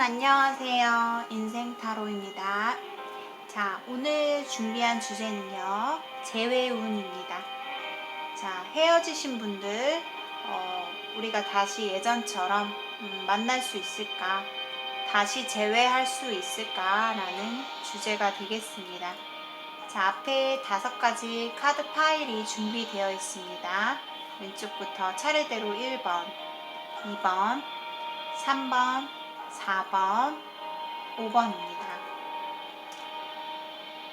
안녕하세요. 인생타로입니다. 자, 오늘 준비한 주제는요, 재회운입니다. 자, 헤어지신 분들, 우리가 다시 예전처럼 만날 수 있을까? 다시 재회할 수 있을까? 라는 주제가 되겠습니다. 자, 앞에 5가지 카드 파일이 준비되어 있습니다. 왼쪽부터 차례대로 1번, 2번, 3번, 4번, 5번입니다.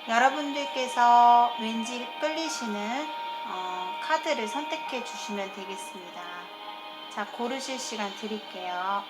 여러분들께서 왠지 끌리시는 카드를 선택해 주시면 되겠습니다. 자, 고르실 시간 드릴게요.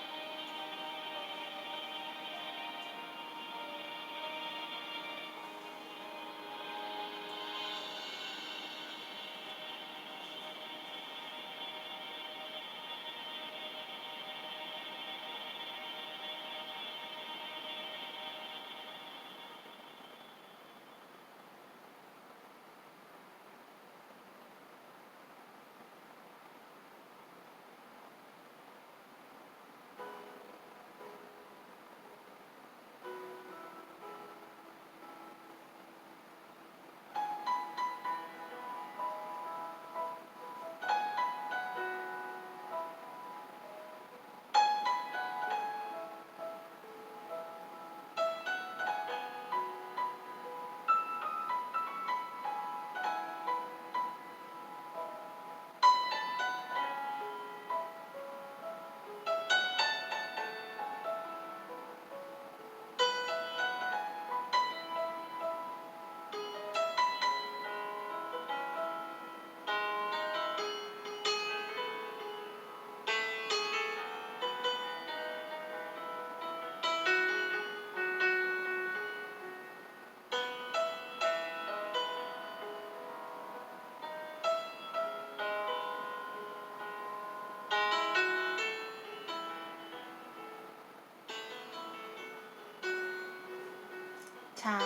자,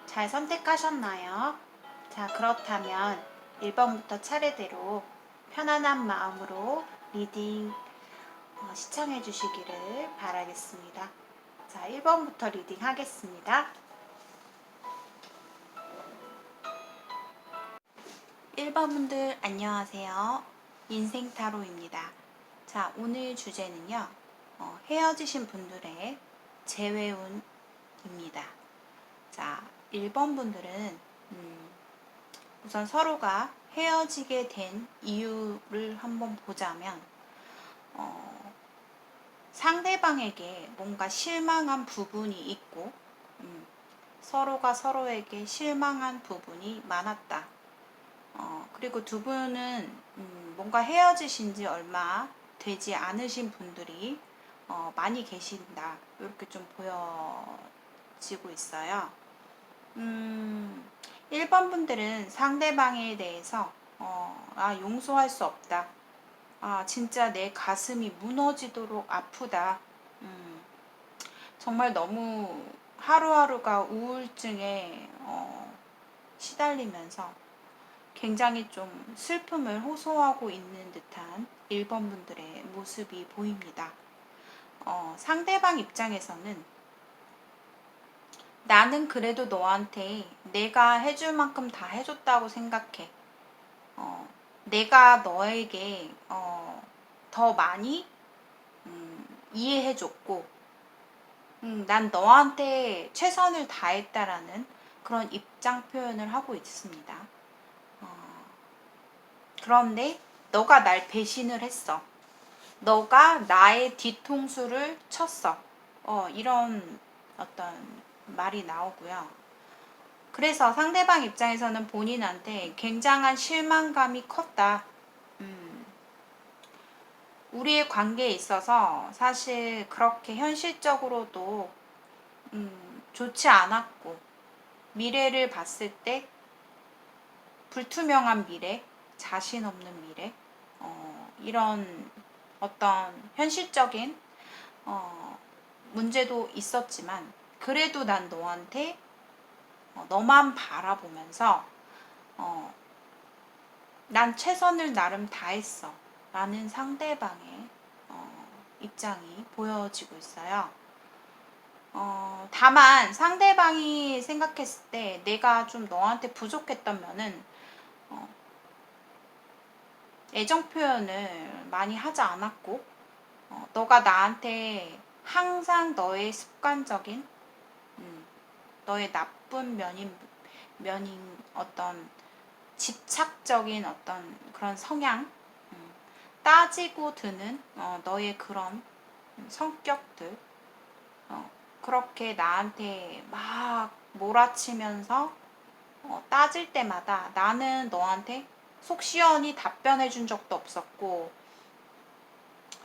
잘 선택하셨나요? 자, 그렇다면 1번부터 차례대로 편안한 마음으로 리딩 시청해 주시기를 바라겠습니다. 자, 1번부터 리딩 하겠습니다. 1번 분들 안녕하세요. 인생타로입니다. 자, 오늘 주제는요, 헤어지신 분들의 재회운입니다. 자, 1번 분들은 우선 서로가 헤어지게 된 이유를 한번 보자면 상대방에게 뭔가 실망한 부분이 있고 서로가 서로에게 실망한 부분이 많았다. 그리고 두 분은 뭔가 헤어지신 지 얼마 되지 않으신 분들이 많이 계신다. 이렇게 좀 보여지고 있어요. 1번 분들은 상대방에 대해서 용서할 수 없다. 진짜 내 가슴이 무너지도록 아프다. 정말 너무 하루하루가 우울증에 시달리면서 굉장히 좀 슬픔을 호소하고 있는 듯한 1번 분들의 모습이 보입니다. 상대방 입장에서는 나는 그래도 너한테 내가 해줄 만큼 다 해줬다고 생각해. 내가 너에게 더 많이 이해해줬고 난 너한테 최선을 다했다라는 그런 입장 표현을 하고 있습니다. 그런데 너가 날 배신을 했어. 너가 나의 뒤통수를 쳤어. 이런 어떤 말이 나오고요. 그래서 상대방 입장에서는 본인한테 굉장한 실망감이 컸다. 우리의 관계에 있어서 사실 그렇게 현실적으로도 좋지 않았고, 미래를 봤을 때 불투명한 미래, 자신 없는 미래, 이런 어떤 현실적인 문제도 있었지만, 그래도 난 너한테 너만 바라보면서 난 최선을 나름 다했어 라는 상대방의 입장이 보여지고 있어요. 다만 상대방이 생각했을 때 내가 좀 너한테 부족했던 면은 애정 표현을 많이 하지 않았고, 너가 나한테 항상 너의 습관적인 너의 나쁜 면인 어떤 집착적인 어떤 그런 성향, 따지고 드는 너의 그런 성격들, 그렇게 나한테 막 몰아치면서 따질 때마다 나는 너한테 속 시원히 답변해 준 적도 없었고,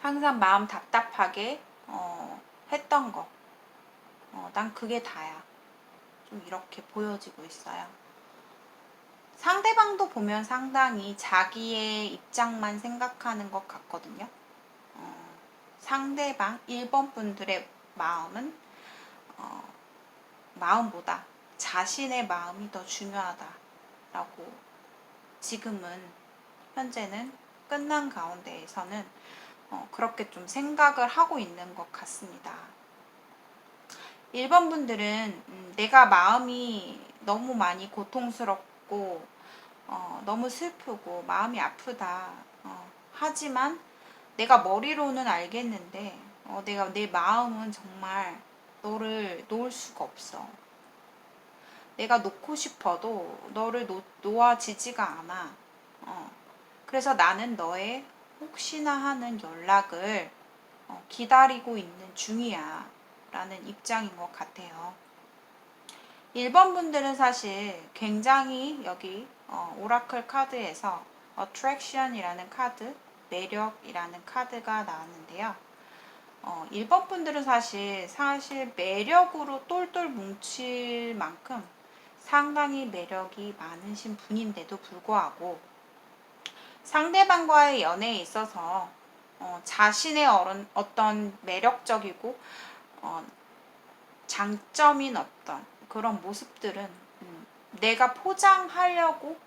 항상 마음 답답하게 했던 거, 난 그게 다야. 좀 이렇게 보여지고 있어요. 상대방도 보면 상당히 자기의 입장만 생각하는 것 같거든요. 상대방 1번 분들의 마음은 마음보다 자신의 마음이 더 중요하다라고 지금은 현재는 끝난 가운데에서는 그렇게 좀 생각을 하고 있는 것 같습니다. 1번 분들은 내가 마음이 너무 많이 고통스럽고 너무 슬프고 마음이 아프다. 하지만 내가 머리로는 알겠는데 내가 내 마음은 정말 너를 놓을 수가 없어. 내가 놓고 싶어도 너를 놓아지지가 않아. 그래서 나는 너의 혹시나 하는 연락을 기다리고 있는 중이야 라는 입장인 것 같아요. 1번 분들은 사실 굉장히 여기 오라클 카드에서 attraction이라는 카드, 매력이라는 카드가 나왔는데요. 1번 분들은 사실 매력으로 똘똘 뭉칠 만큼 상당히 매력이 많으신 분인데도 불구하고 상대방과의 연애에 있어서 자신의 어떤 매력적이고 장점인 어떤 그런 모습들은 내가 포장하려고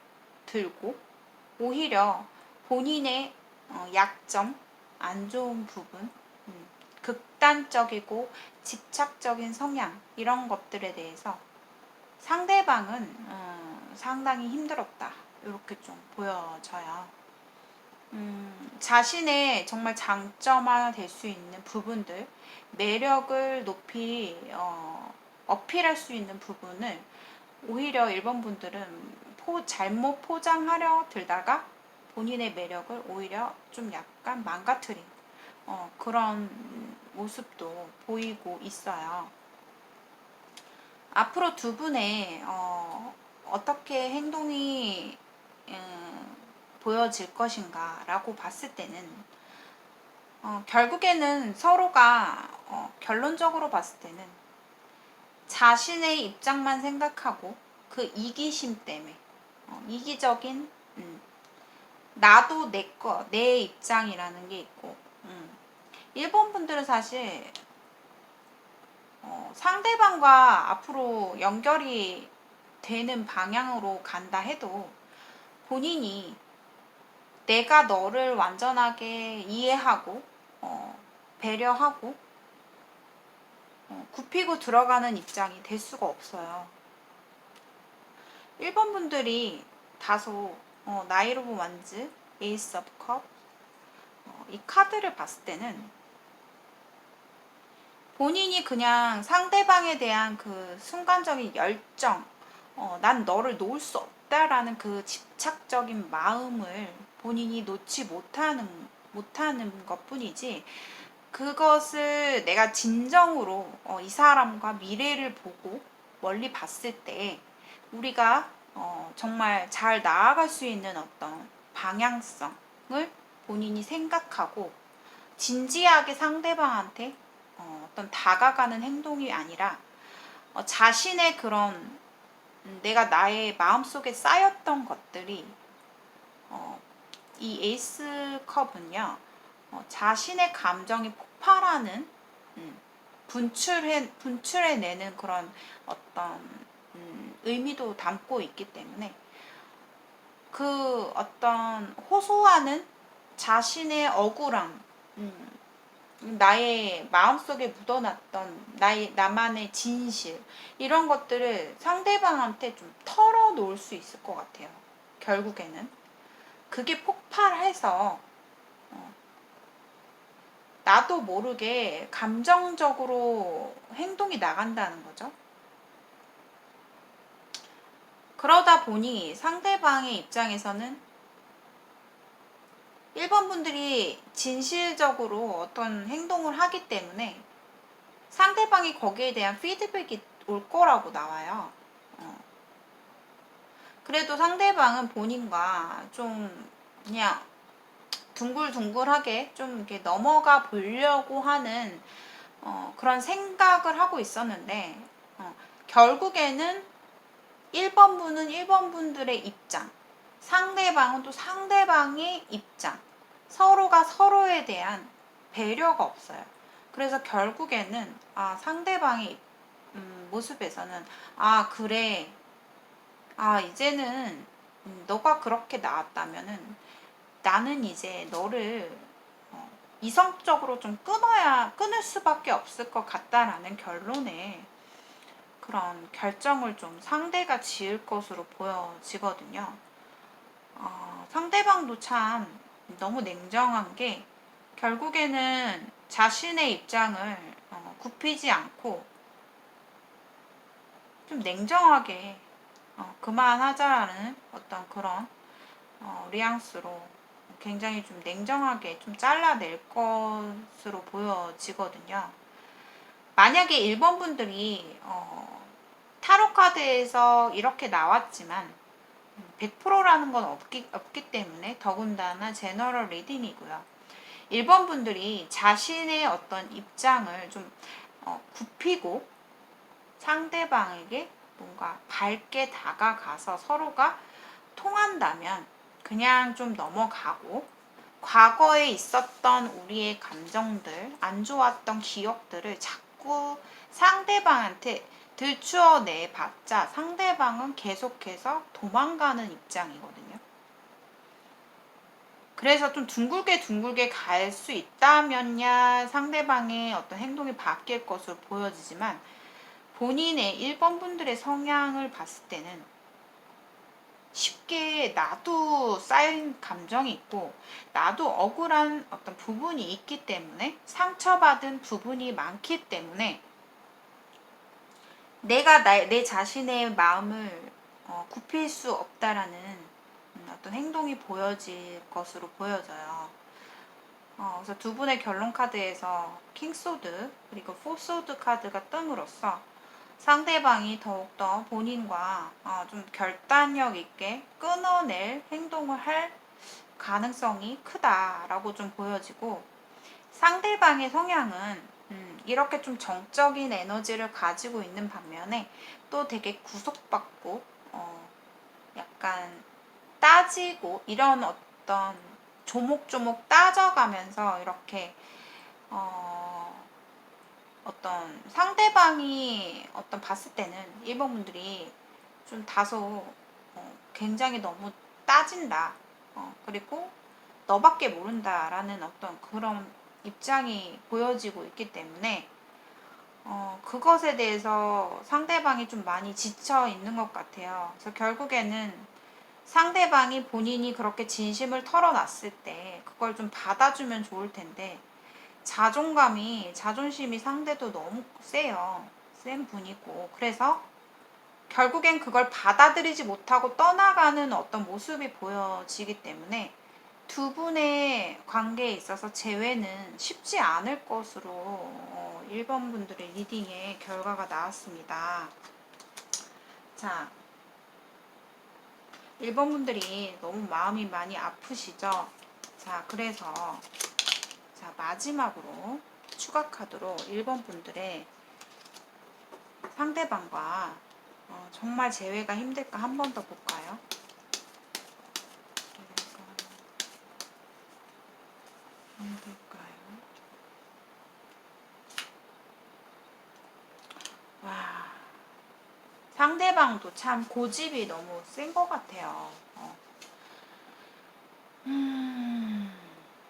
들고 오히려 본인의 약점, 안 좋은 부분, 극단적이고 집착적인 성향 이런 것들에 대해서 상대방은 상당히 힘들었다 이렇게 좀 보여져요. 자신의 정말 장점화 될 수 있는 부분들, 매력을 높이 어필할 수 있는 부분을 오히려 1번 분들은 잘못 포장하려 들다가 본인의 매력을 오히려 좀 약간 망가뜨린 그런 모습도 보이고 있어요. 앞으로 두 분의 어떻게 행동이 보여질 것인가 라고 봤을 때는 결국에는 서로가 결론적으로 봤을 때는 자신의 입장만 생각하고 그 이기심 때문에 이기적인 나도 내 입장이라는 게 있고 1번 분들은 사실 상대방과 앞으로 연결이 되는 방향으로 간다 해도 본인이 내가 너를 완전하게 이해하고 배려하고 굽히고 들어가는 입장이 될 수가 없어요. 1번 분들이 다소 나이트 오브 완즈, 에이스 오브 컵 이 카드를 봤을 때는 본인이 그냥 상대방에 대한 그 순간적인 열정, 난 너를 놓을 수 없다라는 그 집착적인 마음을 본인이 놓지 못하는 것 뿐이지, 그것을 내가 진정으로 이 사람과 미래를 보고 멀리 봤을 때 우리가 정말 잘 나아갈 수 있는 어떤 방향성을 본인이 생각하고 진지하게 상대방한테 어떤 다가가는 행동이 아니라 자신의 그런 내가 나의 마음속에 쌓였던 것들이 이 에이스 컵은요 자신의 감정이 폭발하는 분출해내는 그런 어떤 의미도 담고 있기 때문에 그 어떤 호소하는 자신의 억울함, 나의 마음속에 묻어놨던 나만의 진실, 이런 것들을 상대방한테 좀 털어놓을 수 있을 것 같아요. 결국에는 그게 폭발해서 나도 모르게 감정적으로 행동이 나간다는 거죠. 그러다 보니 상대방의 입장에서는 1번 분들이 진실적으로 어떤 행동을 하기 때문에 상대방이 거기에 대한 피드백이 올 거라고 나와요. 그래도 상대방은 본인과 좀 그냥 둥글둥글하게 좀 이렇게 넘어가 보려고 하는 그런 생각을 하고 있었는데, 결국에는 1번 분은 1번 분들의 입장, 상대방은 또 상대방의 입장, 서로가 서로에 대한 배려가 없어요. 그래서 결국에는 상대방의 모습에서는 그래, 이제는 너가 그렇게 나왔다면은 나는 이제 너를 이성적으로 좀 끊을 수밖에 없을 것 같다라는 결론에 그런 결정을 좀 상대가 지을 것으로 보여지거든요. 상대방도 참 너무 냉정한 게 결국에는 자신의 입장을 굽히지 않고 좀 냉정하게 그만하자라는 어떤 그런 뉘앙스로 굉장히 좀 냉정하게 좀 잘라낼 것으로 보여지거든요. 만약에 1번 분들이 타로 카드에서 이렇게 나왔지만 100%라는 건 없기 때문에 더군다나 제너럴 리딩이고요. 1번 분들이 자신의 어떤 입장을 좀 굽히고 상대방에게 뭔가 밝게 다가가서 서로가 통한다면 그냥 좀 넘어가고 과거에 있었던 우리의 감정들, 안 좋았던 기억들을 자꾸 상대방한테 들추어내 봤자 상대방은 계속해서 도망가는 입장이거든요. 그래서 좀 둥글게 갈 수 있다면야 상대방의 어떤 행동이 바뀔 것으로 보여지지만 본인의 1번 분들의 성향을 봤을 때는 쉽게 나도 쌓인 감정이 있고 나도 억울한 어떤 부분이 있기 때문에 상처받은 부분이 많기 때문에 내가 내 자신의 마음을 굽힐 수 없다라는 어떤 행동이 보여질 것으로 보여져요. 그래서 두 분의 결론 카드에서 킹소드 그리고 포소드 카드가 뜸으로써 상대방이 더욱더 본인과 좀 결단력 있게 끊어낼 행동을 할 가능성이 크다라고 좀 보여지고, 상대방의 성향은 이렇게 좀 정적인 에너지를 가지고 있는 반면에 또 되게 구속받고 약간 따지고 이런 어떤 조목조목 따져가면서 이렇게 어떤 상대방이 어떤 봤을 때는 1번 분들이 좀 다소 굉장히 너무 따진다. 그리고 너밖에 모른다라는 어떤 그런 입장이 보여지고 있기 때문에 그것에 대해서 상대방이 좀 많이 지쳐 있는 것 같아요. 그래서 결국에는 상대방이 본인이 그렇게 진심을 털어놨을 때 그걸 좀 받아주면 좋을 텐데 자존심이 상대도 너무 세요. 센 분이고. 그래서 결국엔 그걸 받아들이지 못하고 떠나가는 어떤 모습이 보여지기 때문에 두 분의 관계에 있어서 재회는 쉽지 않을 것으로 1번 분들의 리딩의 결과가 나왔습니다. 자, 1번 분들이 너무 마음이 많이 아프시죠? 자, 그래서 자, 마지막으로 추가 카드로 1번 분들의 상대방과 정말 재회가 힘들까 한 번 더 볼까요? 힘들까요? 와, 상대방도 참 고집이 너무 센 것 같아요.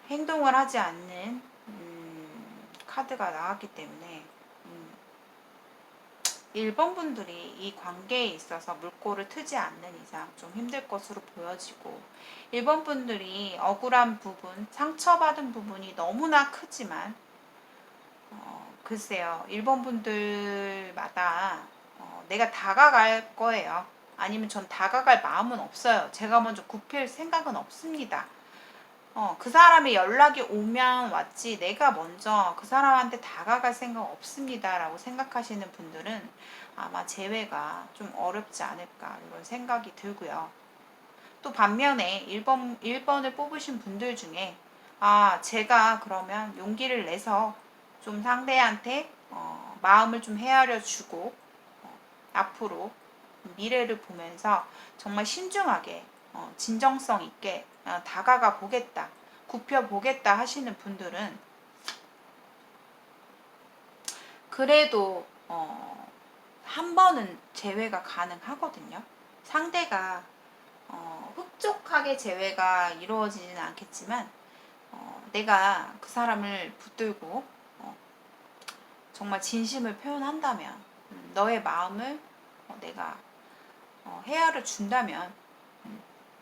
행동을 하지 않는 카드가 나왔기 때문에 1번 분들이 이 관계에 있어서 물꼬를 트지 않는 이상 좀 힘들 것으로 보여지고, 1번 분들이 억울한 부분, 상처받은 부분이 너무나 크지만 글쎄요, 1번 분들마다 내가 다가갈 거예요. 아니면 전 다가갈 마음은 없어요. 제가 먼저 굽힐 생각은 없습니다. 그 사람의 연락이 오면 왔지 내가 먼저 그 사람한테 다가갈 생각 없습니다 라고 생각하시는 분들은 아마 재회가 좀 어렵지 않을까 이런 생각이 들고요. 또 반면에 1번을 뽑으신 분들 중에 제가 그러면 용기를 내서 좀 상대한테 마음을 좀 헤아려 주고 앞으로 미래를 보면서 정말 신중하게 진정성 있게 다가가 보겠다, 굽혀 보겠다 하시는 분들은 그래도 한 번은 재회가 가능하거든요. 상대가 흡족하게 재회가 이루어지지는 않겠지만 내가 그 사람을 붙들고 정말 진심을 표현한다면, 너의 마음을 내가 헤아려 준다면,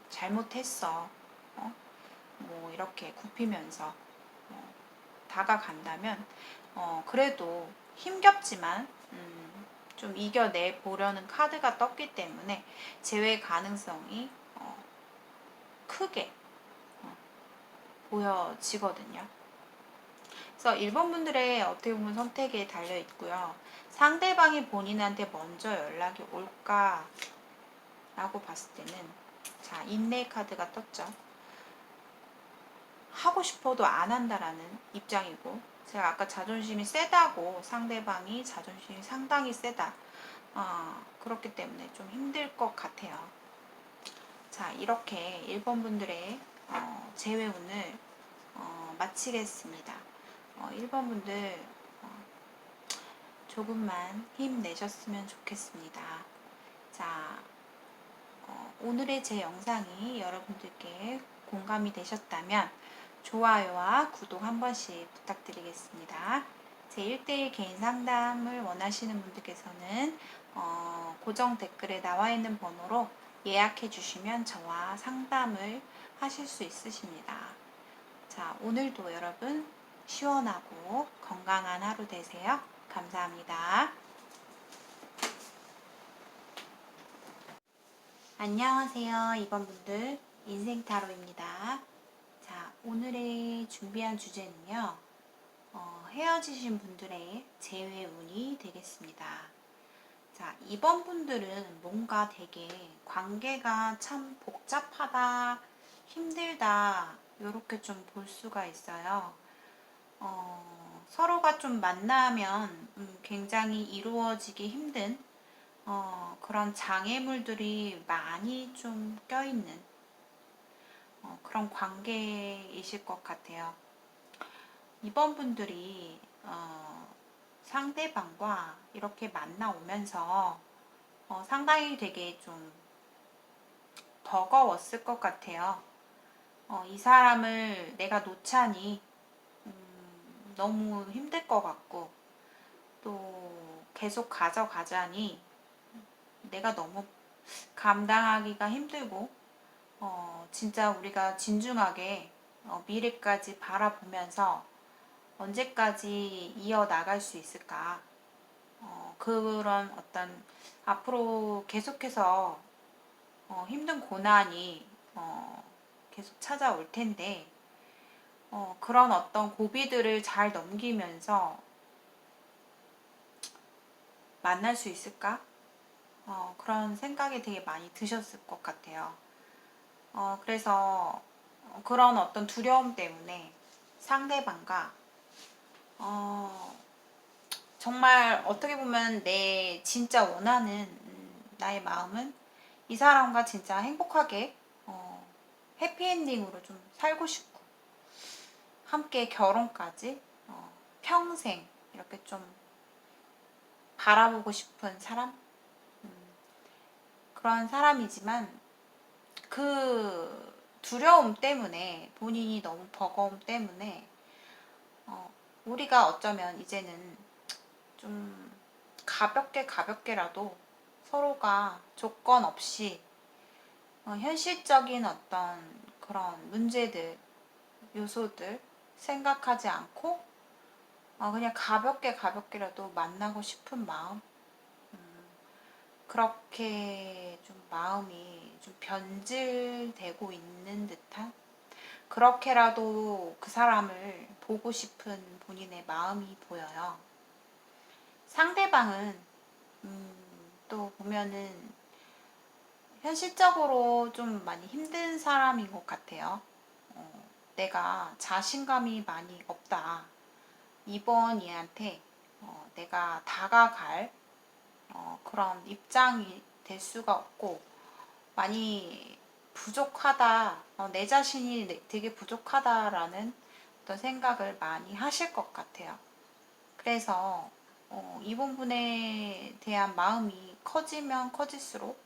잘못했어, 뭐 이렇게 굽히면서 다가간다면 그래도 힘겹지만 좀 이겨내 보려는 카드가 떴기 때문에 재회 가능성이 크게 보여지거든요. 그래서 1번 분들의 어떻게 보면 선택에 달려 있고요. 상대방이 본인한테 먼저 연락이 올까 라고 봤을 때는, 자, 인내 카드가 떴죠. 하고 싶어도 안 한다라는 입장이고, 제가 아까 자존심이 세다고, 상대방이 자존심이 상당히 세다, 그렇기 때문에 좀 힘들 것 같아요. 자, 이렇게 1번 분들의 재회운을 마치겠습니다. 1번 분들 조금만 힘내셨으면 좋겠습니다. 자, 오늘의 제 영상이 여러분들께 공감이 되셨다면 좋아요와 구독 한 번씩 부탁드리겠습니다. 제 1대1 개인 상담을 원하시는 분들께서는 고정 댓글에 나와 있는 번호로 예약해 주시면 저와 상담을 하실 수 있으십니다. 자, 오늘도 여러분 시원하고 건강한 하루 되세요. 감사합니다. 안녕하세요. 2번 분들 인생타로입니다. 자, 오늘의 준비한 주제는요. 헤어지신 분들의 재회운이 되겠습니다. 자, 2번 분들은 뭔가 되게 관계가 참 복잡하다, 힘들다 이렇게 좀 볼 수가 있어요. 서로가 좀 만나면 굉장히 이루어지기 힘든 그런 장애물들이 많이 좀 껴있는 그런 관계이실 것 같아요. 이번 분들이 상대방과 이렇게 만나오면서 상당히 되게 좀 버거웠을 것 같아요. 이 사람을 내가 놓자니 너무 힘들 것 같고, 또 계속 가져가자니 내가 너무 감당하기가 힘들고, 진짜 우리가 진중하게 미래까지 바라보면서 언제까지 이어나갈 수 있을까, 그런 어떤 앞으로 계속해서 힘든 고난이 계속 찾아올 텐데, 그런 어떤 고비들을 잘 넘기면서 만날 수 있을까? 그런 생각이 되게 많이 드셨을 것 같아요. 그래서 그런 어떤 두려움 때문에 상대방과 정말 어떻게 보면 내 진짜 원하는 나의 마음은 이 사람과 진짜 행복하게 해피엔딩으로 좀 살고 싶고, 함께 결혼까지 평생 이렇게 좀 바라보고 싶은 사람, 그런 사람이지만 그 두려움 때문에, 본인이 너무 버거움 때문에 우리가 어쩌면 이제는 좀 가볍게라도 서로가 조건 없이 현실적인 어떤 그런 문제들, 요소들 생각하지 않고 그냥 가볍게라도 만나고 싶은 마음, 그렇게 좀 마음이 좀 변질되고 있는 듯한, 그렇게라도 그 사람을 보고 싶은 본인의 마음이 보여요. 상대방은 또 보면은 현실적으로 좀 많이 힘든 사람인 것 같아요. 내가 자신감이 많이 없다. 이번 얘한테 내가 다가갈 그런 입장이 될 수가 없고, 많이 부족하다, 내 자신이 되게 부족하다라는 어떤 생각을 많이 하실 것 같아요. 그래서 이번 분에 대한 마음이 커지면 커질수록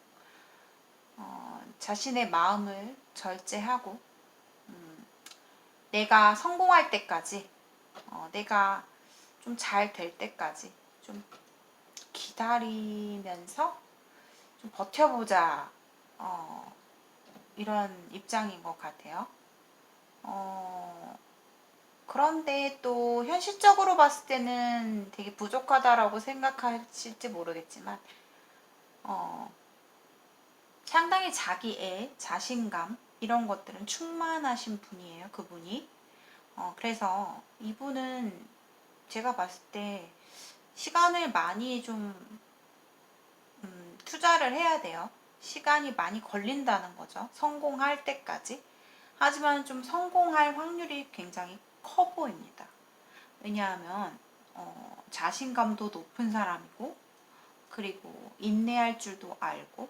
자신의 마음을 절제하고 내가 성공할 때까지, 내가 좀 잘 될 때까지 좀 기다리면서 좀 버텨보자, 이런 입장인 것 같아요. 그런데 또 현실적으로 봤을 때는 되게 부족하다라고 생각하실지 모르겠지만 상당히 자기의 자신감 이런 것들은 충만하신 분이에요, 그분이. 그래서 이분은 제가 봤을 때 시간을 많이 좀 투자를 해야 돼요. 시간이 많이 걸린다는 거죠, 성공할 때까지. 하지만 좀 성공할 확률이 굉장히 커 보입니다. 왜냐하면 자신감도 높은 사람이고, 그리고 인내할 줄도 알고,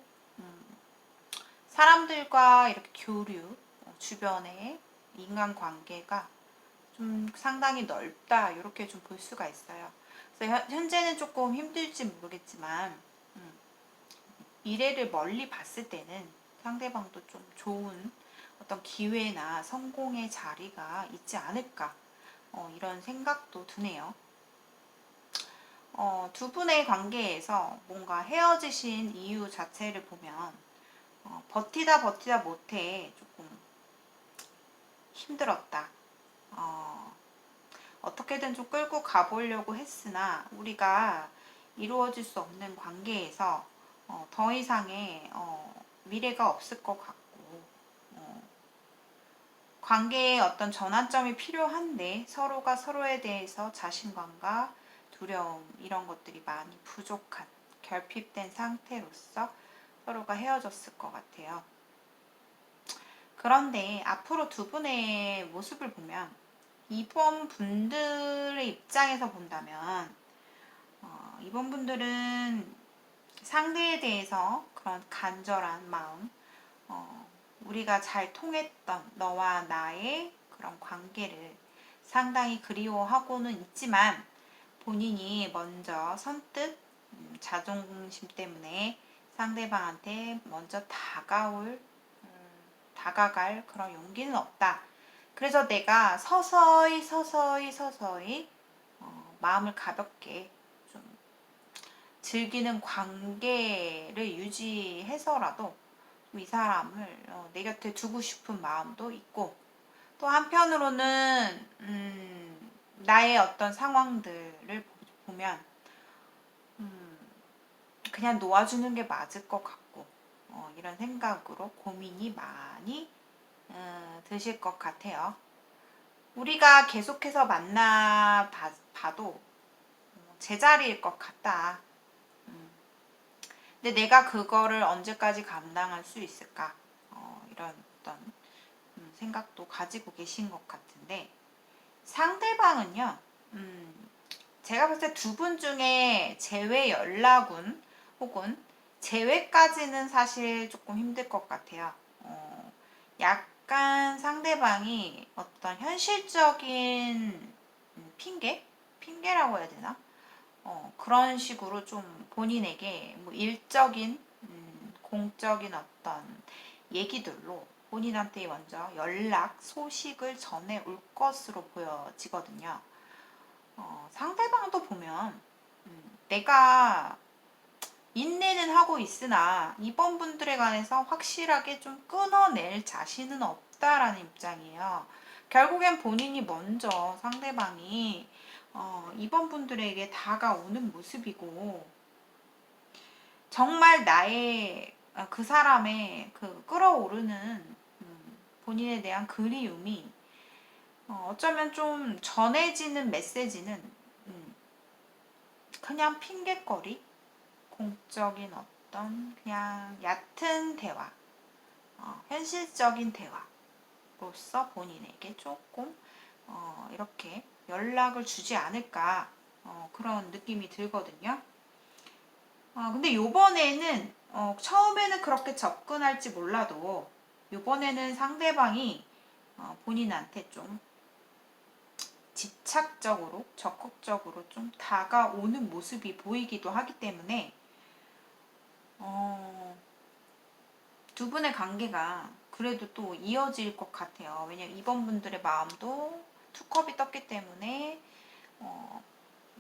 사람들과 이렇게 교류, 주변의 인간관계가 좀 상당히 넓다, 이렇게 좀 볼 수가 있어요. 그래서 현재는 조금 힘들지 모르겠지만 미래를 멀리 봤을 때는 상대방도 좀 좋은 어떤 기회나 성공의 자리가 있지 않을까, 이런 생각도 드네요. 두 분의 관계에서 뭔가 헤어지신 이유 자체를 보면 버티다 못해 조금 힘들었다. 어떻게든 좀 끌고 가보려고 했으나 우리가 이루어질 수 없는 관계에서 더 이상의 미래가 없을 것 같고, 관계에 어떤 전환점이 필요한데 서로가 서로에 대해서 자신감과 두려움 이런 것들이 많이 부족한, 결핍된 상태로서 서로가 헤어졌을 것 같아요. 그런데 앞으로 두 분의 모습을 보면 이번 분들의 입장에서 본다면 이번 분들은 상대에 대해서 그런 간절한 마음, 우리가 잘 통했던 너와 나의 그런 관계를 상당히 그리워하고는 있지만 본인이 먼저 선뜻 자존심 때문에 상대방한테 먼저 다가갈 그런 용기는 없다. 그래서 내가 서서히 마음을 가볍게 좀 즐기는 관계를 유지해서라도 이 사람을 내 곁에 두고 싶은 마음도 있고, 또 한편으로는 나의 어떤 상황들을 보면 그냥 놓아주는 게 맞을 것 같고, 이런 생각으로 고민이 많이 드실 것 같아요. 우리가 계속해서 만나봐도 제자리일 것 같다. 근데 내가 그거를 언제까지 감당할 수 있을까? 이런 어떤 생각도 가지고 계신 것 같은데, 상대방은요, 제가 봤을 때 두 분 중에 재회 연락운 혹은 재회까지는 사실 조금 힘들 것 같아요. 약간 상대방이 어떤 현실적인 핑계라고 해야 되나? 그런 식으로 좀 본인에게 뭐 일적인, 공적인 어떤 얘기들로 본인한테 먼저 연락, 소식을 전해 올 것으로 보여지거든요. 상대방도 보면 내가 인내는 하고 있으나 이번 분들에 관해서 확실하게 좀 끊어낼 자신은 없다라는 입장이에요. 결국엔 본인이 먼저 상대방이 이번 분들에게 다가오는 모습이고, 정말 나의 그 사람의 그 끌어오르는 본인에 대한 그리움이 어쩌면 좀 전해지는 메시지는 그냥 핑곗거리, 공적인 어떤 그냥 얕은 대화, 현실적인 대화로서 본인에게 조금 이렇게 연락을 주지 않을까, 그런 느낌이 들거든요. 근데 요번에는 처음에는 그렇게 접근할지 몰라도 요번에는 상대방이 본인한테 좀 집착적으로 적극적으로 좀 다가오는 모습이 보이기도 하기 때문에 두 분의 관계가 그래도 또 이어질 것 같아요. 왜냐면 이번 분들의 마음도 투컵이 떴기 때문에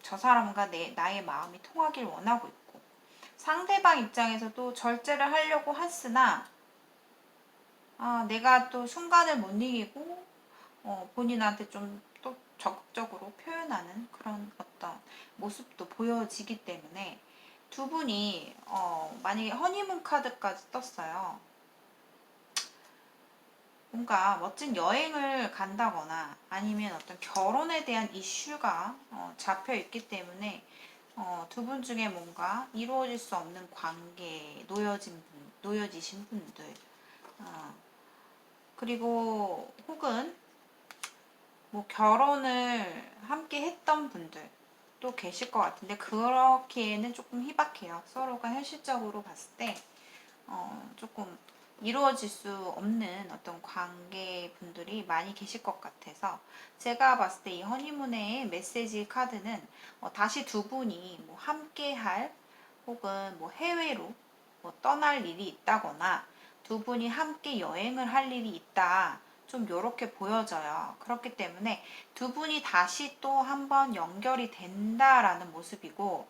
저 사람과 나의 마음이 통하길 원하고 있고, 상대방 입장에서도 절제를 하려고 했으나 내가 또 순간을 못 이기고 본인한테 좀 또 적극적으로 표현하는 그런 어떤 모습도 보여지기 때문에 두 분이 만약에 허니문 카드까지 떴어요. 뭔가 멋진 여행을 간다거나 아니면 어떤 결혼에 대한 이슈가 잡혀 있기 때문에 두 분 중에 뭔가 이루어질 수 없는 관계에 놓여지신 분들, 그리고 혹은 뭐 결혼을 함께 했던 분들도 계실 것 같은데, 그렇기에는 조금 희박해요. 서로가 현실적으로 봤을 때 조금 이루어질 수 없는 어떤 관계 분들이 많이 계실 것 같아서, 제가 봤을 때 이 허니문의 메시지 카드는 다시 두 분이 뭐 함께 할, 혹은 뭐 해외로 뭐 떠날 일이 있다거나 두 분이 함께 여행을 할 일이 있다, 좀 요렇게 보여져요. 그렇기 때문에 두 분이 다시 또 한번 연결이 된다라는 모습이고,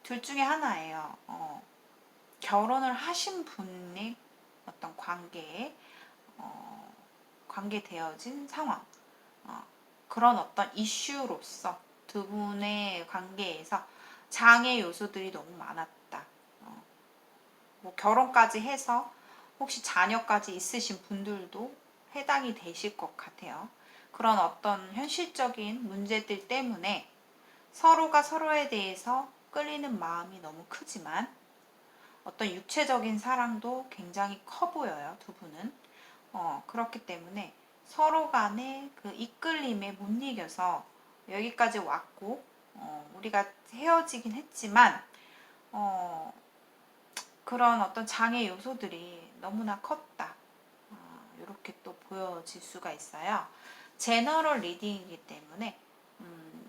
둘 중에 하나예요. 결혼을 하신 분의 어떤 관계되어진 상황, 그런 어떤 이슈로서 두 분의 관계에서 장애 요소들이 너무 많았다. 뭐 결혼까지 해서 혹시 자녀까지 있으신 분들도 해당이 되실 것 같아요. 그런 어떤 현실적인 문제들 때문에 서로가 서로에 대해서 끌리는 마음이 너무 크지만 어떤 육체적인 사랑도 굉장히 커 보여요, 두 분은. 그렇기 때문에 서로 간의 그 이끌림에 못 이겨서 여기까지 왔고, 우리가 헤어지긴 했지만, 그런 어떤 장애 요소들이 너무나 컸다. 이렇게 또 보여질 수가 있어요. 제너럴 리딩이기 때문에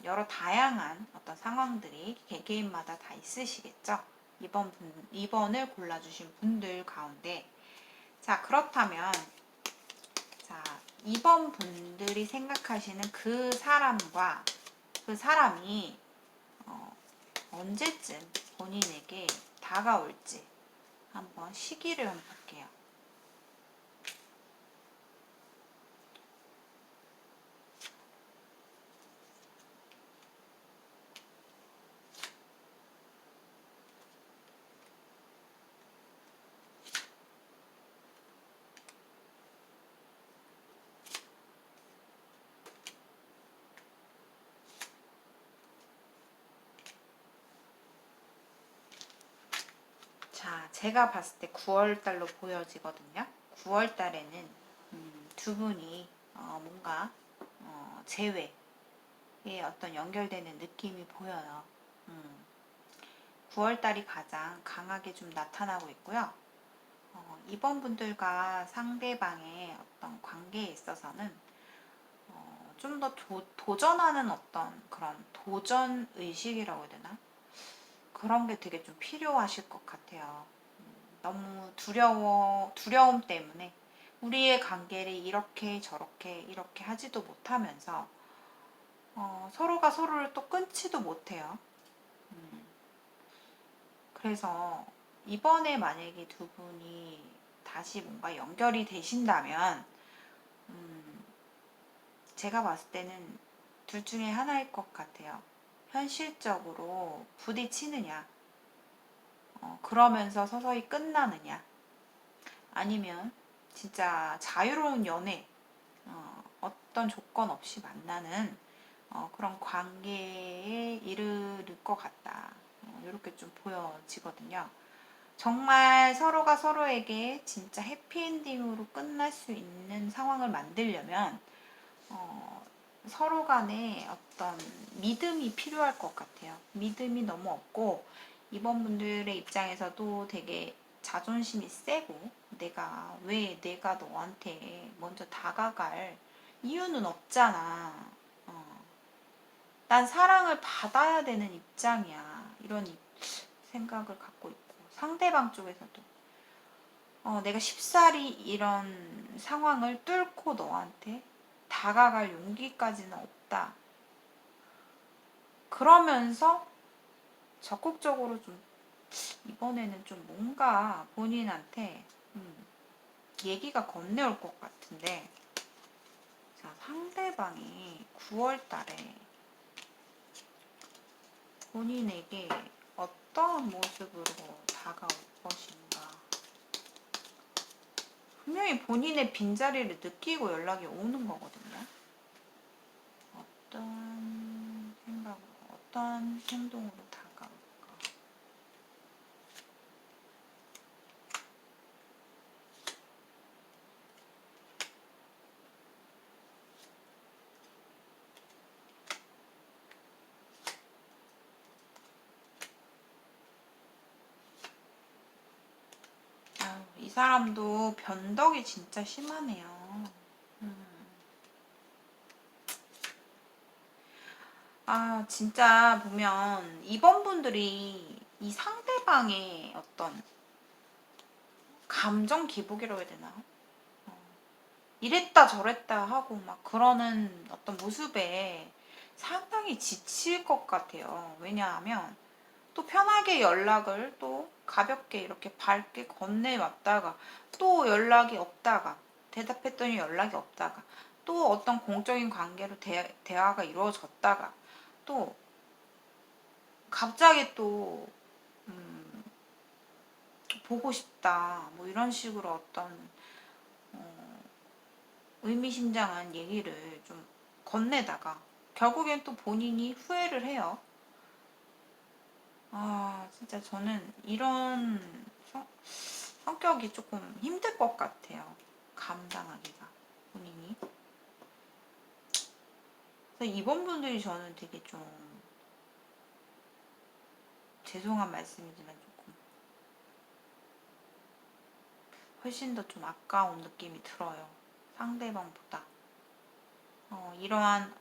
여러 다양한 어떤 상황들이 개개인마다 다 있으시겠죠. 이번을 골라주신 분들 가운데. 자, 그렇다면, 자, 이번 분들이 생각하시는 그 사람과 그 사람이 언제쯤 본인에게 다가올지 한번 시기를 한번 볼게요. 자, 제가 봤을 때 9월 달로 보여지거든요. 9월 달에는 두 분이 뭔가 재회에 어떤 연결되는 느낌이 보여요. 9월 달이 가장 강하게 좀 나타나고 있고요. 이번 분들과 상대방의 어떤 관계에 있어서는 좀 더 도전하는 어떤 그런 도전 의식이라고 해야 되나? 그런 게 되게 좀 필요하실 것 같아요. 너무 두려움 때문에 우리의 관계를 이렇게 저렇게 이렇게 하지도 못하면서 서로가 서로를 또 끊지도 못해요. 음, 그래서 이번에 만약에 두 분이 다시 뭔가 연결이 되신다면, 음, 제가 봤을 때는 둘 중에 하나일 것 같아요. 현실적으로 부딪히느냐, 그러면서 서서히 끝나느냐, 아니면 진짜 자유로운 연애, 어떤 조건 없이 만나는 그런 관계에 이르를 것 같다. 이렇게 좀 보여지거든요. 정말 서로가 서로에게 진짜 해피엔딩으로 끝날 수 있는 상황을 만들려면 서로 간에 어떤 믿음이 필요할 것 같아요. 믿음이 너무 없고, 이번 분들의 입장에서도 되게 자존심이 세고, 왜 내가 너한테 먼저 다가갈 이유는 없잖아. 난 사랑을 받아야 되는 입장이야. 이런 생각을 갖고 있고, 상대방 쪽에서도 내가 쉽사리 이런 상황을 뚫고 너한테 다가갈 용기까지는 없다. 그러면서 적극적으로 좀 이번에는 좀 뭔가 본인한테 얘기가 건네올 것 같은데, 자, 상대방이 9월 달에 본인에게 어떤 모습으로 다가올 것인가. 분명히 본인의 빈자리를 느끼고 연락이 오는 거거든요. 어떤 생각으로, 어떤 행동으로 다가올까. 아유, 이 사람도 변덕이 진짜 심하네요. 진짜 보면 이번 분들이 이 상대방의 어떤 감정 기복이라고 해야 되나? 이랬다 저랬다 하고 막 그러는 어떤 모습에 상당히 지칠 것 같아요. 왜냐하면 또 편하게 연락을 또 가볍게 이렇게 밝게 건네왔다가 또 연락이 없다가 대답했더니 연락이 없다가 또 어떤 공적인 관계로 대화가 이루어졌다가 또 갑자기 또 음, 보고 싶다 뭐 이런 식으로 어떤 의미심장한 얘기를 좀 건네다가 결국엔 또 본인이 후회를 해요. 진짜 저는 이런 성격이 조금 힘들 것 같아요. 감당하기가, 본인이. 그래서 이번 분들이 저는 되게 좀 죄송한 말씀이지만 조금 훨씬 더 좀 아까운 느낌이 들어요. 상대방보다. 이러한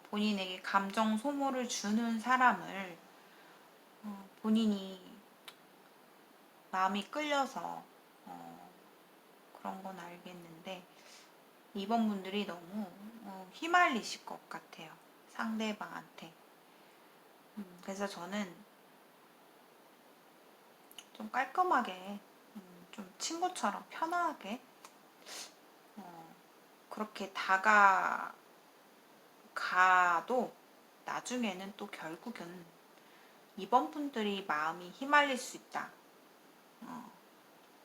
본인에게 감정 소모를 주는 사람을 본인이 마음이 끌려서 그런 건 알겠는데 이번 분들이 너무 휘말리실 것 같아요. 상대방한테. 그래서 저는 좀 깔끔하게 좀 친구처럼 편하게 그렇게 다가가도 나중에는 또 결국은 이번 분들이 마음이 휘말릴 수 있다.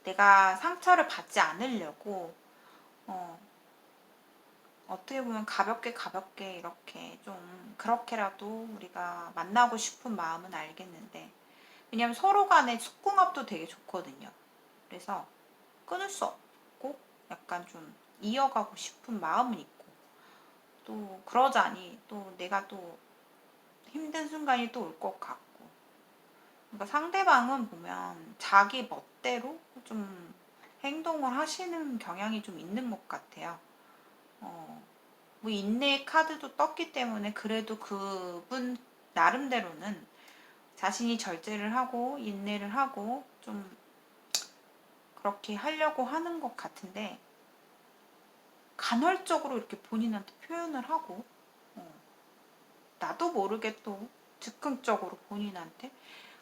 내가 상처를 받지 않으려고 어떻게 보면 가볍게 이렇게 좀 그렇게라도 우리가 만나고 싶은 마음은 알겠는데, 왜냐면 서로 간의 속궁합도 되게 좋거든요. 그래서 끊을 수 없고 약간 좀 이어가고 싶은 마음은 있고, 또 그러자니 또 내가 또 힘든 순간이 또 올 것 같고, 그러니까 상대방은 보면 자기 멋대로 좀 행동을 하시는 경향이 좀 있는 것 같아요. 뭐 인내의 카드도 떴기 때문에 그래도 그분 나름대로는 자신이 절제를 하고 인내를 하고 좀 그렇게 하려고 하는 것 같은데, 간헐적으로 이렇게 본인한테 표현을 하고 나도 모르게 또 즉흥적으로 본인한테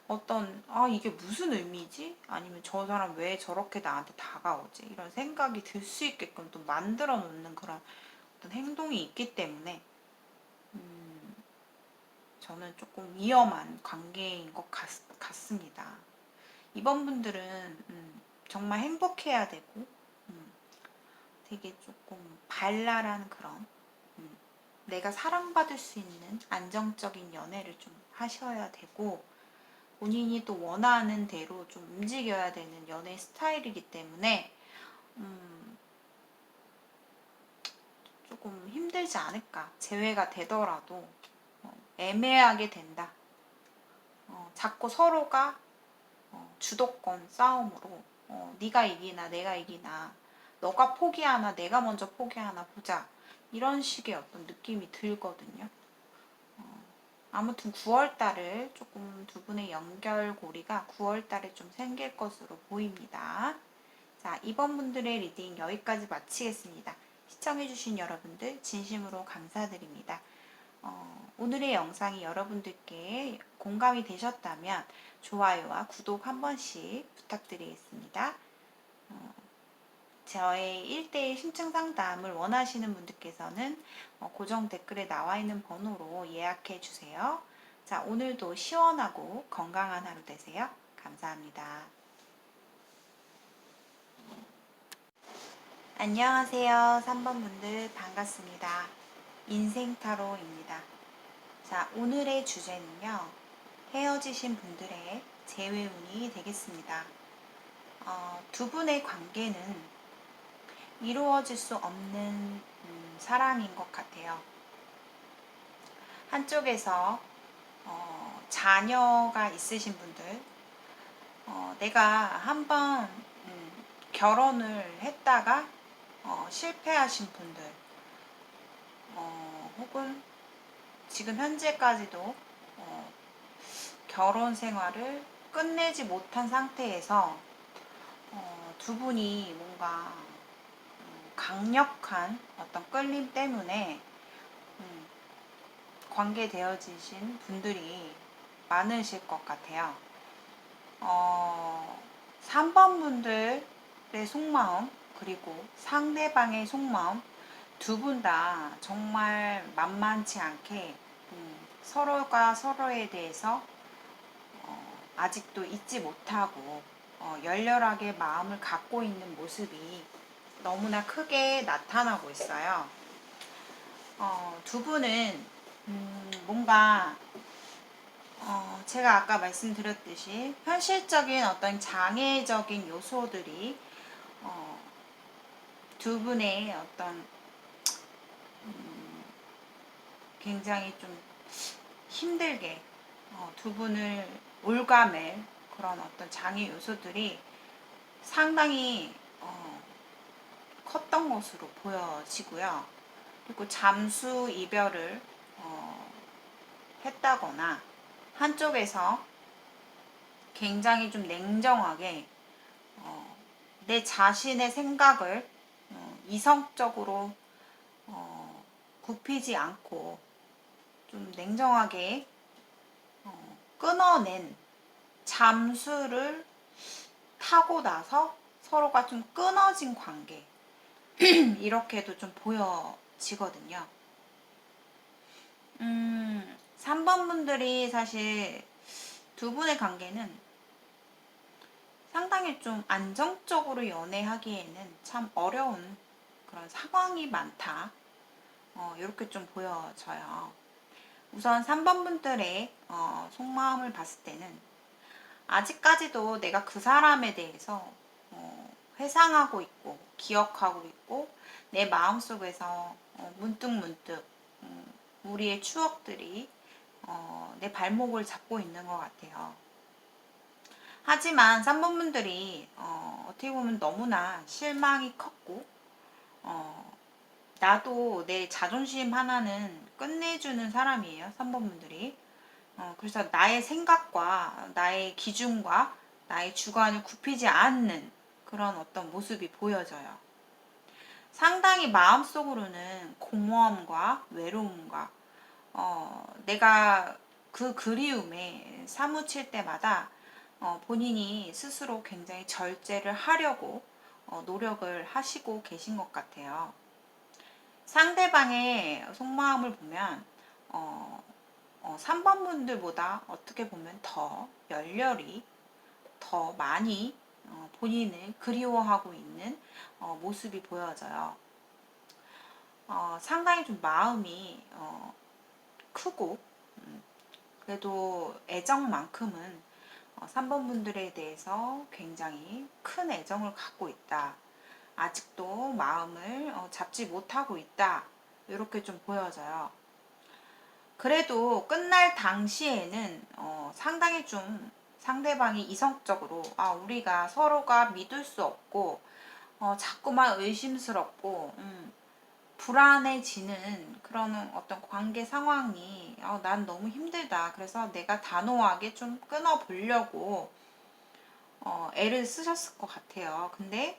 어떤 이게 무슨 의미지? 아니면 저 사람 왜 저렇게 나한테 다가오지? 이런 생각이 들 수 있게끔 또 만들어 놓는 그런 어떤 행동이 있기 때문에 저는 조금 위험한 관계인 것 같습니다. 이번 분들은 정말 행복해야 되고 되게 조금 발랄한 그런 내가 사랑받을 수 있는 안정적인 연애를 좀 하셔야 되고 본인이 또 원하는 대로 좀 움직여야 되는 연애 스타일이기 때문에 조금 힘들지 않을까. 재회가 되더라도 애매하게 된다. 자꾸 서로가 주도권 싸움으로 네가 이기나 내가 이기나 너가 포기하나 내가 먼저 포기하나 보자. 이런 식의 어떤 느낌이 들거든요. 아무튼 9월달을 조금 두 분의 연결고리가 9월달에 좀 생길 것으로 보입니다. 자, 이번 분들의 리딩 여기까지 마치겠습니다. 시청해주신 여러분들 진심으로 감사드립니다. 오늘의 영상이 여러분들께 공감이 되셨다면 좋아요와 구독 한 번씩 부탁드리겠습니다. 저의 1대1 심층 상담을 원하시는 분들께서는 고정 댓글에 나와 있는 번호로 예약해 주세요. 자, 오늘도 시원하고 건강한 하루 되세요. 감사합니다. 안녕하세요. 3번 분들 반갑습니다. 인생 타로입니다. 자, 오늘의 주제는요. 헤어지신 분들의 재회운이 되겠습니다. 두 분의 관계는 이루어질 수 없는 사랑인 것 같아요. 한쪽에서 자녀가 있으신 분들, 내가 한번 결혼을 했다가 실패하신 분들, 혹은 지금 현재까지도 결혼 생활을 끝내지 못한 상태에서 두 분이 뭔가 강력한 어떤 끌림 때문에 관계되어지신 분들이 많으실 것 같아요. 3번 분들의 속마음 그리고 상대방의 속마음 두 분 다 정말 만만치 않게 서로가 서로에 대해서 아직도 잊지 못하고 열렬하게 마음을 갖고 있는 모습이 너무나 크게 나타나고 있어요. 두 분은 뭔가 제가 아까 말씀드렸듯이 현실적인 어떤 장애적인 요소들이 두 분의 어떤 굉장히 좀 힘들게 두 분을 올가맬 그런 어떤 장애 요소들이 상당히 컸던 것으로 보여지고요. 그리고 잠수 이별을 했다거나 한쪽에서 굉장히 좀 냉정하게 내 자신의 생각을 이성적으로 굽히지 않고 좀 냉정하게 끊어낸 잠수를 타고 나서 서로가 좀 끊어진 관계 이렇게도 좀 보여지거든요. 3번 분들이 사실 두 분의 관계는 상당히 좀 안정적으로 연애하기에는 참 어려운 그런 상황이 많다. 이렇게 좀 보여져요. 우선 3번 분들의 속마음을 봤을 때는 아직까지도 내가 그 사람에 대해서 회상하고 있고 기억하고 있고 내 마음속에서 문득문득 우리의 추억들이 내 발목을 잡고 있는 것 같아요. 하지만 3번 분들이 어떻게 보면 너무나 실망이 컸고 나도 내 자존심 하나는 끝내주는 사람이에요. 3번 분들이. 그래서 나의 생각과 나의 기준과 나의 주관을 굽히지 않는 그런 어떤 모습이 보여져요. 상당히 마음속으로는 공허함과 외로움과 내가 그 그리움에 사무칠 때마다 본인이 스스로 굉장히 절제를 하려고 노력을 하시고 계신 것 같아요. 상대방의 속마음을 보면 3번 분들보다 어떻게 보면 더 열렬히 더 많이 본인을 그리워하고 있는 모습이 보여져요. 상당히 좀 마음이 크고 그래도 애정만큼은 3번 분들에 대해서 굉장히 큰 애정을 갖고 있다. 아직도 마음을 잡지 못하고 있다. 이렇게 좀 보여져요. 그래도 끝날 당시에는 상당히 좀 상대방이 이성적으로 우리가 서로가 믿을 수 없고 자꾸만 의심스럽고 불안해지는 그런 어떤 관계 상황이 난 너무 힘들다. 그래서 내가 단호하게 좀 끊어보려고 애를 쓰셨을 것 같아요. 근데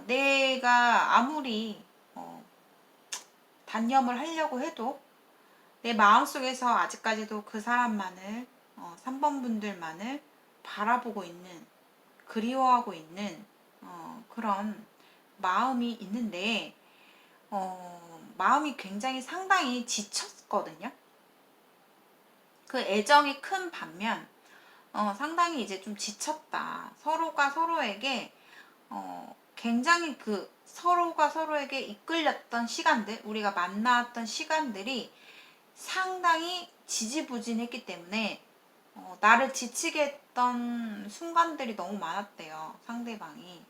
내가 아무리 단념을 하려고 해도 내 마음속에서 아직까지도 그 사람만을 3번 분들만을 바라보고 있는 그리워하고 있는 그런 마음이 있는데 마음이 굉장히 상당히 지쳤거든요. 그 애정이 큰 반면 상당히 이제 좀 지쳤다. 서로가 서로에게 굉장히 그 서로가 서로에게 이끌렸던 시간들, 우리가 만나왔던 시간들이 상당히 지지부진했기 때문에 나를 지치게 했던 순간들이 너무 많았대요. 상대방이.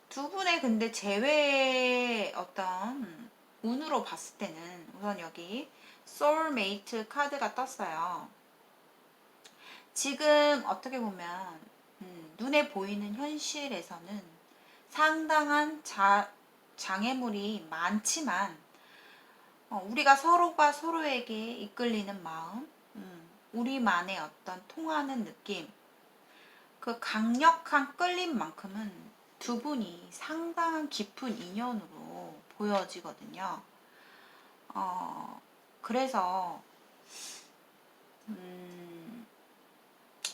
두 분의 근데 제외 어떤 운으로 봤을 때는 우선 여기 소울메이트 카드가 떴어요. 지금 어떻게 보면 눈에 보이는 현실에서는 상당한 장애물이 많지만 우리가 서로가 서로에게 이끌리는 마음, 우리만의 어떤 통하는 느낌, 그 강력한 끌림만큼은 두 분이 상당한 깊은 인연으로 보여지거든요. 그래서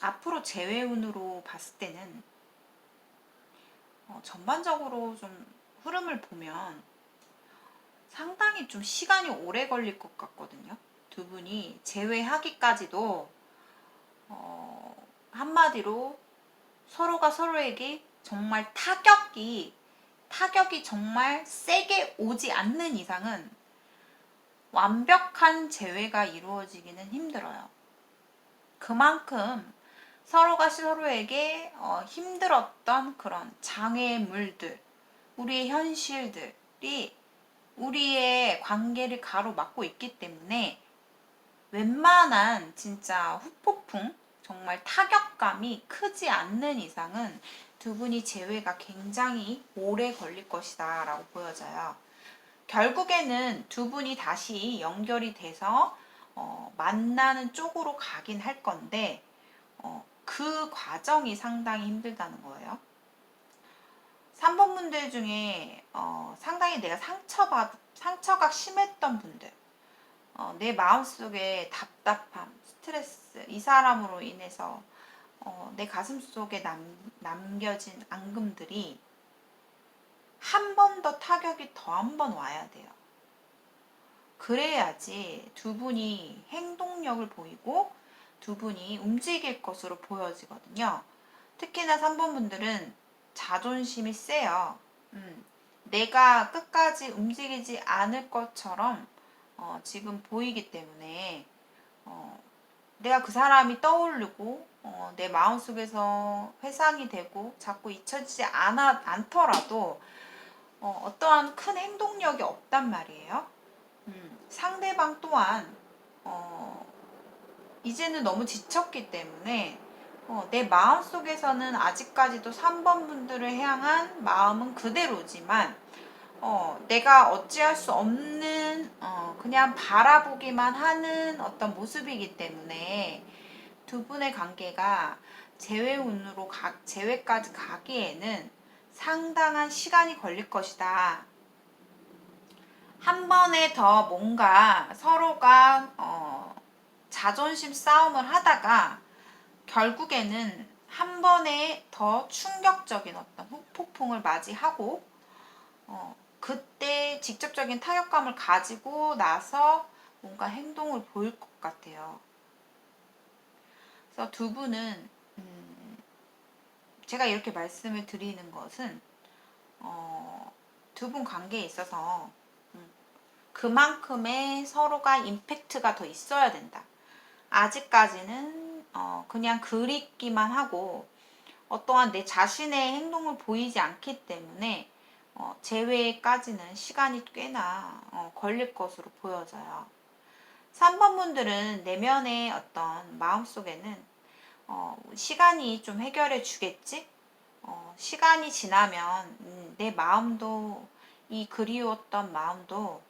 앞으로 재회운으로 봤을 때는 전반적으로 좀 흐름을 보면 상당히 좀 시간이 오래 걸릴 것 같거든요. 두 분이 재회하기까지도 한마디로 서로가 서로에게 정말 타격이 정말 세게 오지 않는 이상은 완벽한 재회가 이루어지기는 힘들어요. 그만큼 서로가 서로에게 힘들었던 그런 장애물들, 우리의 현실들이 우리의 관계를 가로막고 있기 때문에 웬만한 진짜 후폭풍, 정말 타격감이 크지 않는 이상은 두 분이 재회가 굉장히 오래 걸릴 것이다 라고 보여져요. 결국에는 두 분이 다시 연결이 돼서 만나는 쪽으로 가긴 할 건데 그 과정이 상당히 힘들다는 거예요. 3번 분들 중에 상당히 내가 상처가 심했던 분들, 내 마음속에 답답함, 스트레스, 이 사람으로 인해서 내 가슴 속에 남겨진 앙금들이 한 번 더 타격이 더 한 번 와야 돼요. 그래야지 두 분이 행동력을 보이고 두 분이 움직일 것으로 보여지거든요. 특히나 3번 분들은 자존심이 세요. 내가 끝까지 움직이지 않을 것처럼 지금 보이기 때문에 내가 그 사람이 떠오르고 내 마음속에서 회상이 되고 자꾸 잊혀지지 않더라도 어떠한 큰 행동력이 없단 말이에요. 상대방 또한 이제는 너무 지쳤기 때문에 내 마음속에서는 아직까지도 3번 분들을 향한 마음은 그대로지만 내가 어찌할 수 없는 그냥 바라보기만 하는 어떤 모습이기 때문에 두 분의 관계가 재회까지 가기에는 상당한 시간이 걸릴 것이다. 한 번에 더 뭔가 서로가 자존심 싸움을 하다가 결국에는 한 번에 더 충격적인 어떤 후폭풍을 맞이하고 그때 직접적인 타격감을 가지고 나서 뭔가 행동을 보일 것 같아요. 그래서 두 분은 제가 이렇게 말씀을 드리는 것은 두 분 관계에 있어서 그만큼의 서로가 임팩트가 더 있어야 된다. 아직까지는 그냥 그립기만 하고 어떠한 내 자신의 행동을 보이지 않기 때문에 재회까지는 시간이 꽤나 걸릴 것으로 보여져요. 3번 분들은 내면의 어떤 마음속에는 시간이 좀 해결해 주겠지? 시간이 지나면 내 마음도 이 그리웠던 마음도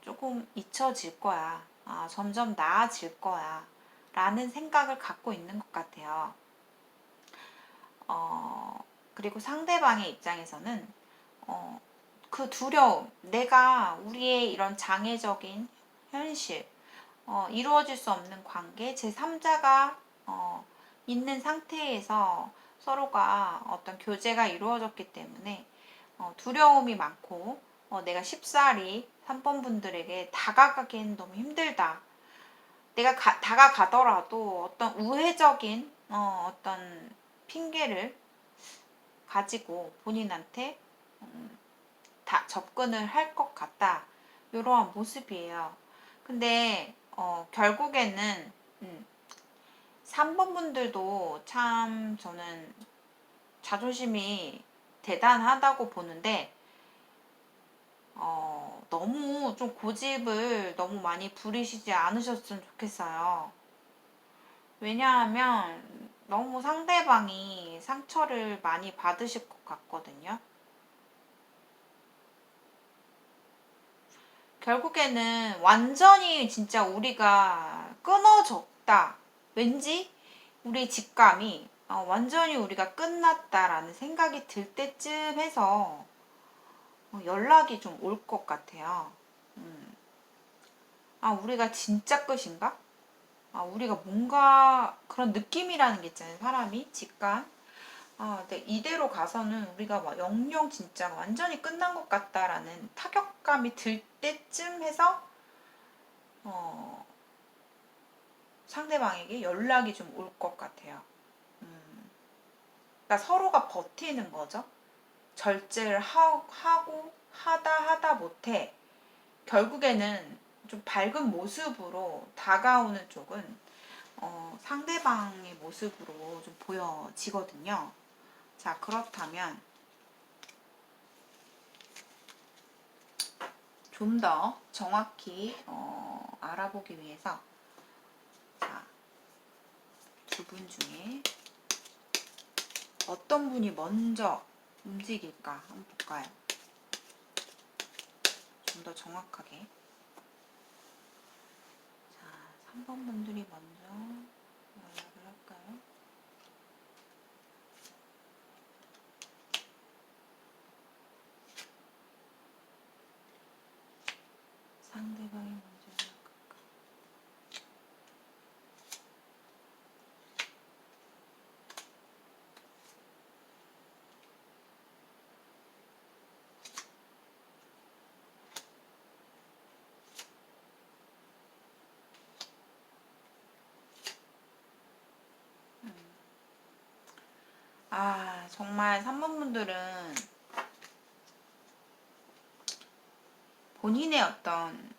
조금 잊혀질 거야. 점점 나아질 거야. 라는 생각을 갖고 있는 것 같아요. 그리고 상대방의 입장에서는 그 두려움, 내가 우리의 이런 장애적인 현실, 이루어질 수 없는 관계, 제3자가 있는 상태에서 서로가 어떤 교제가 이루어졌기 때문에 두려움이 많고 내가 쉽사리 3번 분들에게 다가가기엔 너무 힘들다. 내가 다가가더라도 어떤 우회적인 어떤 핑계를 가지고 본인한테 다 접근을 할 것 같다. 이러한 모습이에요. 근데 결국에는 3번 분들도 참 저는 자존심이 대단하다고 보는데 너무 좀 고집을 너무 많이 부리시지 않으셨으면 좋겠어요. 왜냐하면 너무 상대방이 상처를 많이 받으실 것 같거든요. 결국에는 완전히 진짜 우리가 끊어졌다. 왠지 우리 직감이 완전히 우리가 끝났다라는 생각이 들 때쯤 해서 연락이 좀 올 것 같아요. 우리가 진짜 끝인가? 우리가 뭔가 그런 느낌이라는 게 있잖아요. 사람이 직감. 근데 이대로 가서는 우리가 막 영영 진짜 완전히 끝난 것 같다라는 타격감이 들 때쯤 해서 상대방에게 연락이 좀 올 것 같아요. 그러니까 서로가 버티는 거죠. 절제를 하고 하다 못해 결국에는 좀 밝은 모습으로 다가오는 쪽은 상대방의 모습으로 좀 보여지거든요. 자, 그렇다면 좀 더 정확히 알아보기 위해서 두 분 중에 어떤 분이 먼저 움직일까 한번 볼까요? 좀 더 정확하게. 자, 3번 분들이 먼저 연락을 할까요? 상대방이 먼저 연락할까? 정말 3번 분들은 본인의 어떤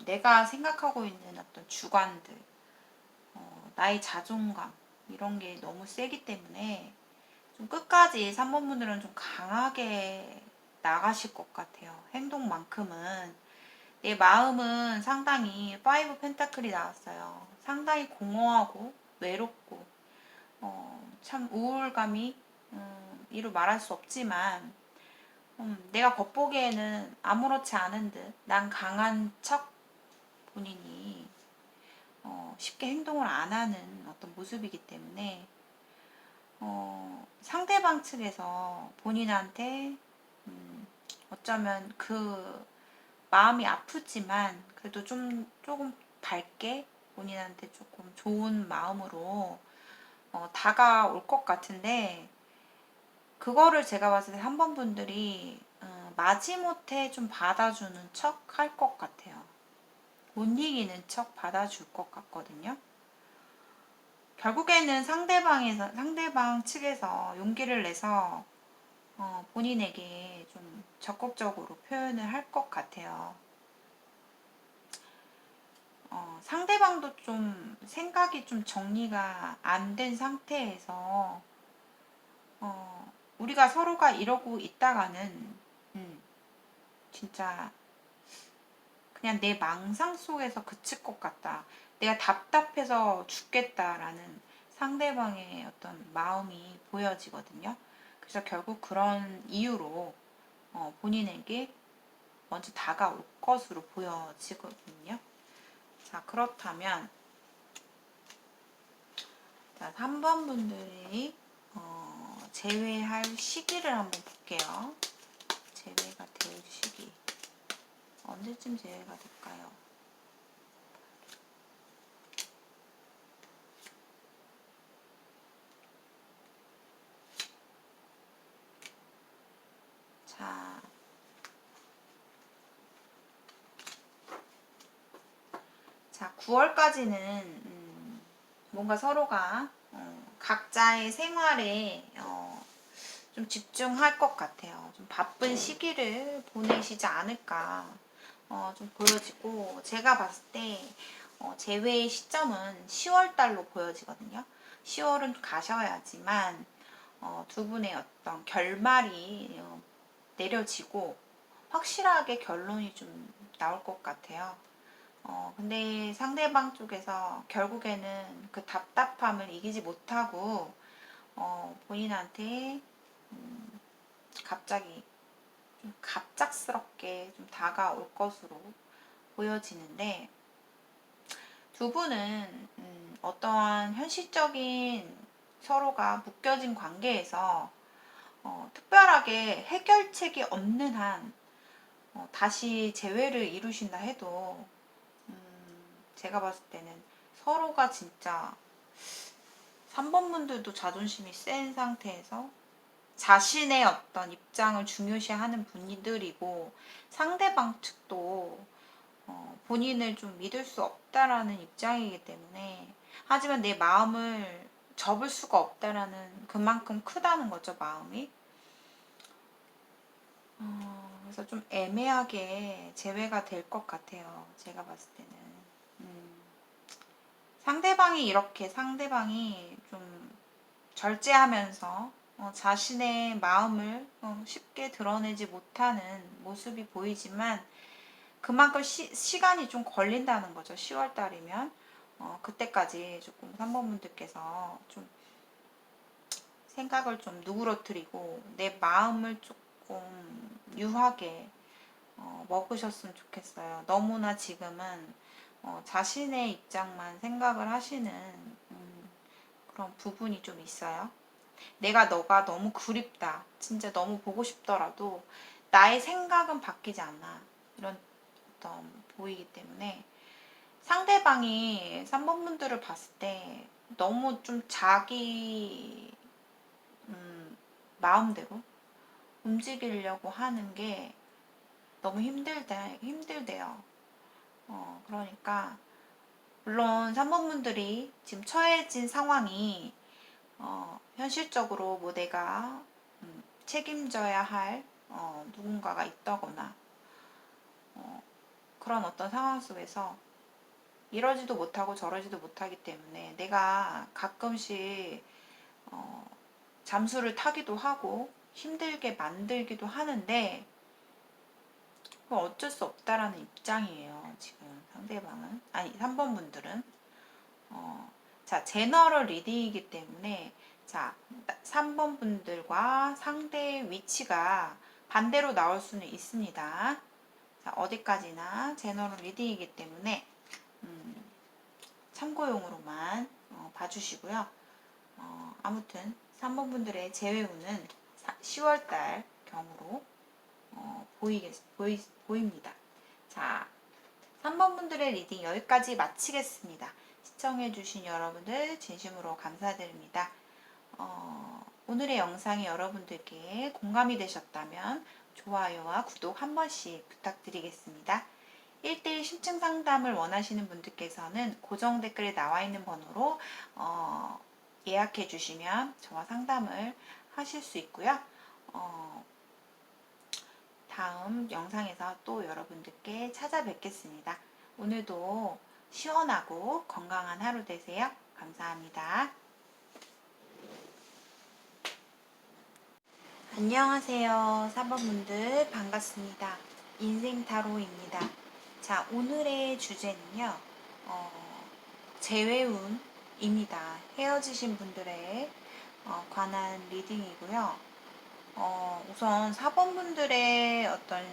내가 생각하고 있는 어떤 주관들, 나의 자존감 이런 게 너무 세기 때문에 좀 끝까지 3번 분들은 좀 강하게 나가실 것 같아요. 행동만큼은. 내 마음은 상당히 5 펜타클이 나왔어요. 상당히 공허하고 외롭고 참 우울감이 이루 말할 수 없지만 내가 겉보기에는 아무렇지 않은 듯 난 강한 척 본인이 쉽게 행동을 안 하는 어떤 모습이기 때문에 상대방 측에서 본인한테 어쩌면 그 마음이 아프지만 그래도 조금 밝게 본인한테 조금 좋은 마음으로 다가올 것 같은데, 그거를 제가 봤을 때 3번 분들이 마지못해 좀 받아주는 척 할 것 같아요. 못 이기는 척 받아줄 것 같거든요. 결국에는 상대방 측에서 용기를 내서 본인에게 좀 적극적으로 표현을 할 것 같아요. 상대방도 좀 생각이 좀 정리가 안 된 상태에서 우리가 서로가 이러고 있다가는 진짜 그냥 내 망상 속에서 그칠 것 같다. 내가 답답해서 죽겠다라는 상대방의 어떤 마음이 보여지거든요. 그래서 결국 그런 이유로 본인에게 먼저 다가올 것으로 보여지거든요. 자, 그렇다면 자, 3번 분들이 제외할 시기를 한번 볼게요. 제외가 될 시기. 언제쯤 제외가 될까요? 자, 9월까지는 뭔가 서로가 각자의 생활에 좀 집중할 것 같아요. 좀 바쁜 시기를 보내시지 않을까 좀 보여지고, 제가 봤을 때 재회의 시점은 10월 달로 보여지거든요. 10월은 가셔야지만 두 분의 어떤 결말이 내려지고 확실하게 결론이 좀 나올 것 같아요. 근데 상대방 쪽에서 결국에는 그 답답함을 이기지 못하고 본인한테 갑자기 좀 갑작스럽게 좀 다가올 것으로 보여지는데, 두 분은 어떠한 현실적인 서로가 묶여진 관계에서 특별하게 해결책이 없는 한 다시 재회를 이루신다 해도 제가 봤을 때는 서로가 진짜 3번 분들도 자존심이 센 상태에서 자신의 어떤 입장을 중요시하는 분들이고, 상대방 측도 본인을 좀 믿을 수 없다라는 입장이기 때문에, 하지만 내 마음을 접을 수가 없다라는, 그만큼 크다는 거죠, 마음이. 그래서 좀 애매하게 재회가 될 것 같아요, 제가 봤을 때는. 상대방이 좀 절제하면서 자신의 마음을 쉽게 드러내지 못하는 모습이 보이지만, 그만큼 시간이 좀 걸린다는 거죠. 10월 달이면 그때까지 조금 3번 분들께서 좀 생각을 좀 누그러뜨리고 내 마음을 조금 유하게 먹으셨으면 좋겠어요. 너무나 지금은 자신의 입장만 생각을 하시는 그런 부분이 좀 있어요. 너가 너무 그립다, 진짜 너무 보고 싶더라도 나의 생각은 바뀌지 않아, 이런 어떤 보이기 때문에, 상대방이 3번 분들을 봤을 때 너무 좀 자기 마음대로 움직이려고 하는 게 너무 힘들대요. 그러니까 물론 3번 분들이 지금 처해진 상황이 현실적으로 뭐 내가 책임져야 할 누군가가 있다거나 그런 어떤 상황 속에서 이러지도 못하고 저러지도 못하기 때문에 내가 가끔씩 잠수를 타기도 하고 힘들게 만들기도 하는데, 그건 어쩔 수 없다라는 입장이에요, 지금 상대방은. 아니, 3번 분들은. 자, 제너럴 리딩이기 때문에, 자, 3번 분들과 상대의 위치가 반대로 나올 수는 있습니다. 자, 어디까지나 제너럴 리딩이기 때문에 참고용으로만 봐주시고요. 아무튼 3번 분들의 재회운은 10월달 경으로 보입니다. 자, 3번 분들의 리딩 여기까지 마치겠습니다. 시청해주신 여러분들 진심으로 감사드립니다. 오늘의 영상이 여러분들께 공감이 되셨다면 좋아요와 구독 한 번씩 부탁드리겠습니다. 1대1 심층 상담을 원하시는 분들께서는 고정 댓글에 나와 있는 번호로 예약해 주시면 저와 상담을 하실 수 있고요. 다음 영상에서 또 여러분들께 찾아뵙겠습니다. 오늘도 시원하고 건강한 하루 되세요. 감사합니다. 안녕하세요. 4번분들 반갑습니다. 인생타로입니다. 자, 오늘의 주제는요. 재회운입니다. 헤어지신 분들에 관한 리딩이고요. 우선 4번분들의 어떤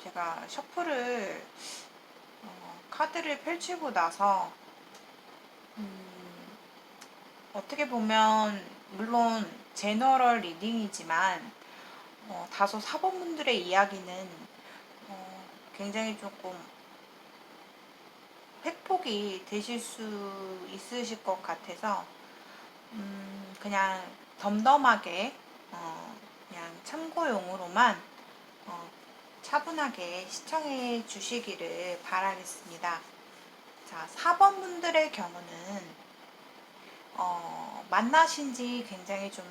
제가 셔플을 카드를 펼치고 나서 어떻게 보면 물론 제너럴 리딩이지만 다소 4번분들의 이야기는 굉장히 조금 획폭이 되실 수 있으실 것 같아서 그냥 덤덤하게 그냥 참고용으로만 차분하게 시청해 주시기를 바라겠습니다. 자, 4번 분들의 경우는 만나신 지 굉장히 좀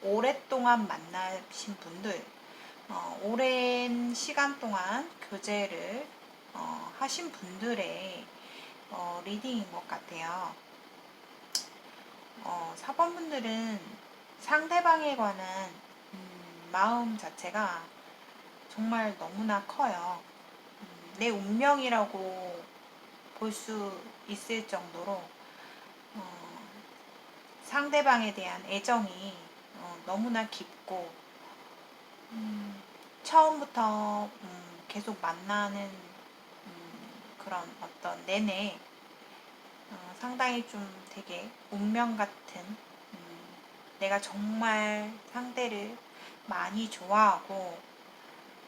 오랫동안 만나신 분들, 오랜 시간 동안 교제를 하신 분들의 리딩인 것 같아요. 4번 분들은 상대방에 관한 마음 자체가 정말 너무나 커요. 내 운명이라고 볼 수 있을 정도로 상대방에 대한 애정이 너무나 깊고 처음부터 계속 만나는 그런 어떤 내내 상당히 좀 되게 운명 같은 내가 정말 상대를 많이 좋아하고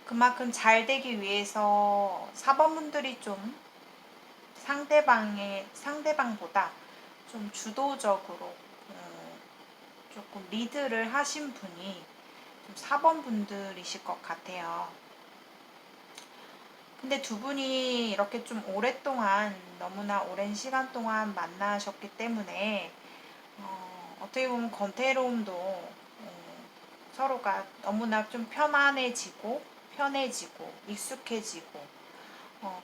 그만큼 잘 되기 위해서 4번분들이 좀 상대방보다 좀 주도적으로 조금 리드를 하신 분이 좀 4번분들이실 것 같아요. 근데 두 분이 이렇게 좀 오랫동안 너무나 오랜 시간 동안 만나셨기 때문에 어떻게 보면 권태로움도 서로가 너무나 좀 편안해지고 편해지고 익숙해지고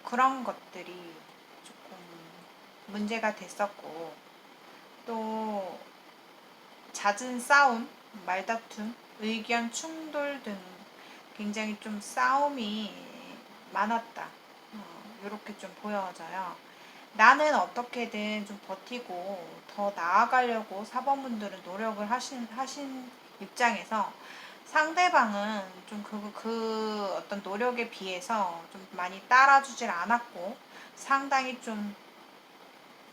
그런 것들이 조금 문제가 됐었고 또 잦은 싸움, 말다툼, 의견 충돌 등 굉장히 좀 싸움이 많았다. 이렇게 좀 보여져요. 나는 어떻게든 좀 버티고 더 나아가려고 4번분들은 노력을 하신 입장에서 상대방은 좀 그 어떤 노력에 비해서 좀 많이 따라주질 않았고 상당히 좀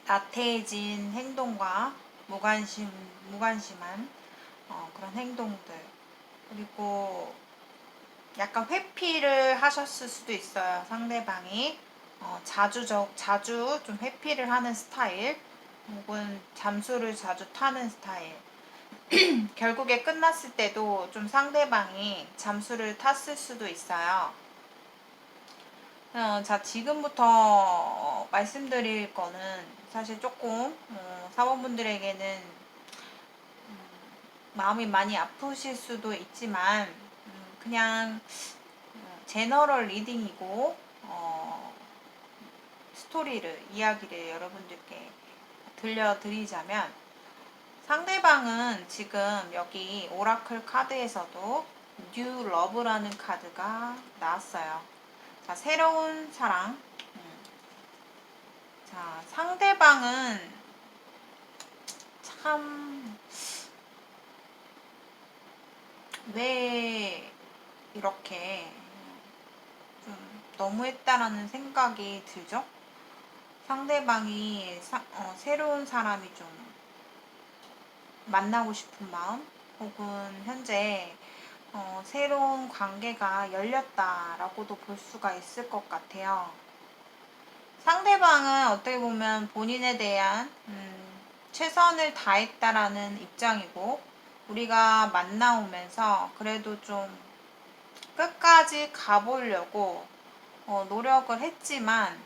나태해진 행동과 무관심한 그런 행동들 그리고 약간 회피를 하셨을 수도 있어요. 상대방이 자주 좀 회피를 하는 스타일 혹은 잠수를 자주 타는 스타일 결국에 끝났을 때도 좀 상대방이 잠수를 탔을 수도 있어요. 자, 지금부터 말씀드릴 거는 사실 조금 사원분들에게는 마음이 많이 아프실 수도 있지만 그냥 제너럴 리딩이고 이야기를 여러분들께 들려드리자면 상대방은 지금 여기 오라클 카드에서도 뉴 러브라는 카드가 나왔어요. 자, 새로운 사랑. 자, 상대방은 참 왜 이렇게 좀 너무했다라는 생각이 들죠? 상대방이 새로운 사람이 좀 만나고 싶은 마음 혹은 현재 새로운 관계가 열렸다라고도 볼 수가 있을 것 같아요. 상대방은 어떻게 보면 본인에 대한 최선을 다했다라는 입장이고, 우리가 만나오면서 그래도 좀 끝까지 가보려고 노력을 했지만,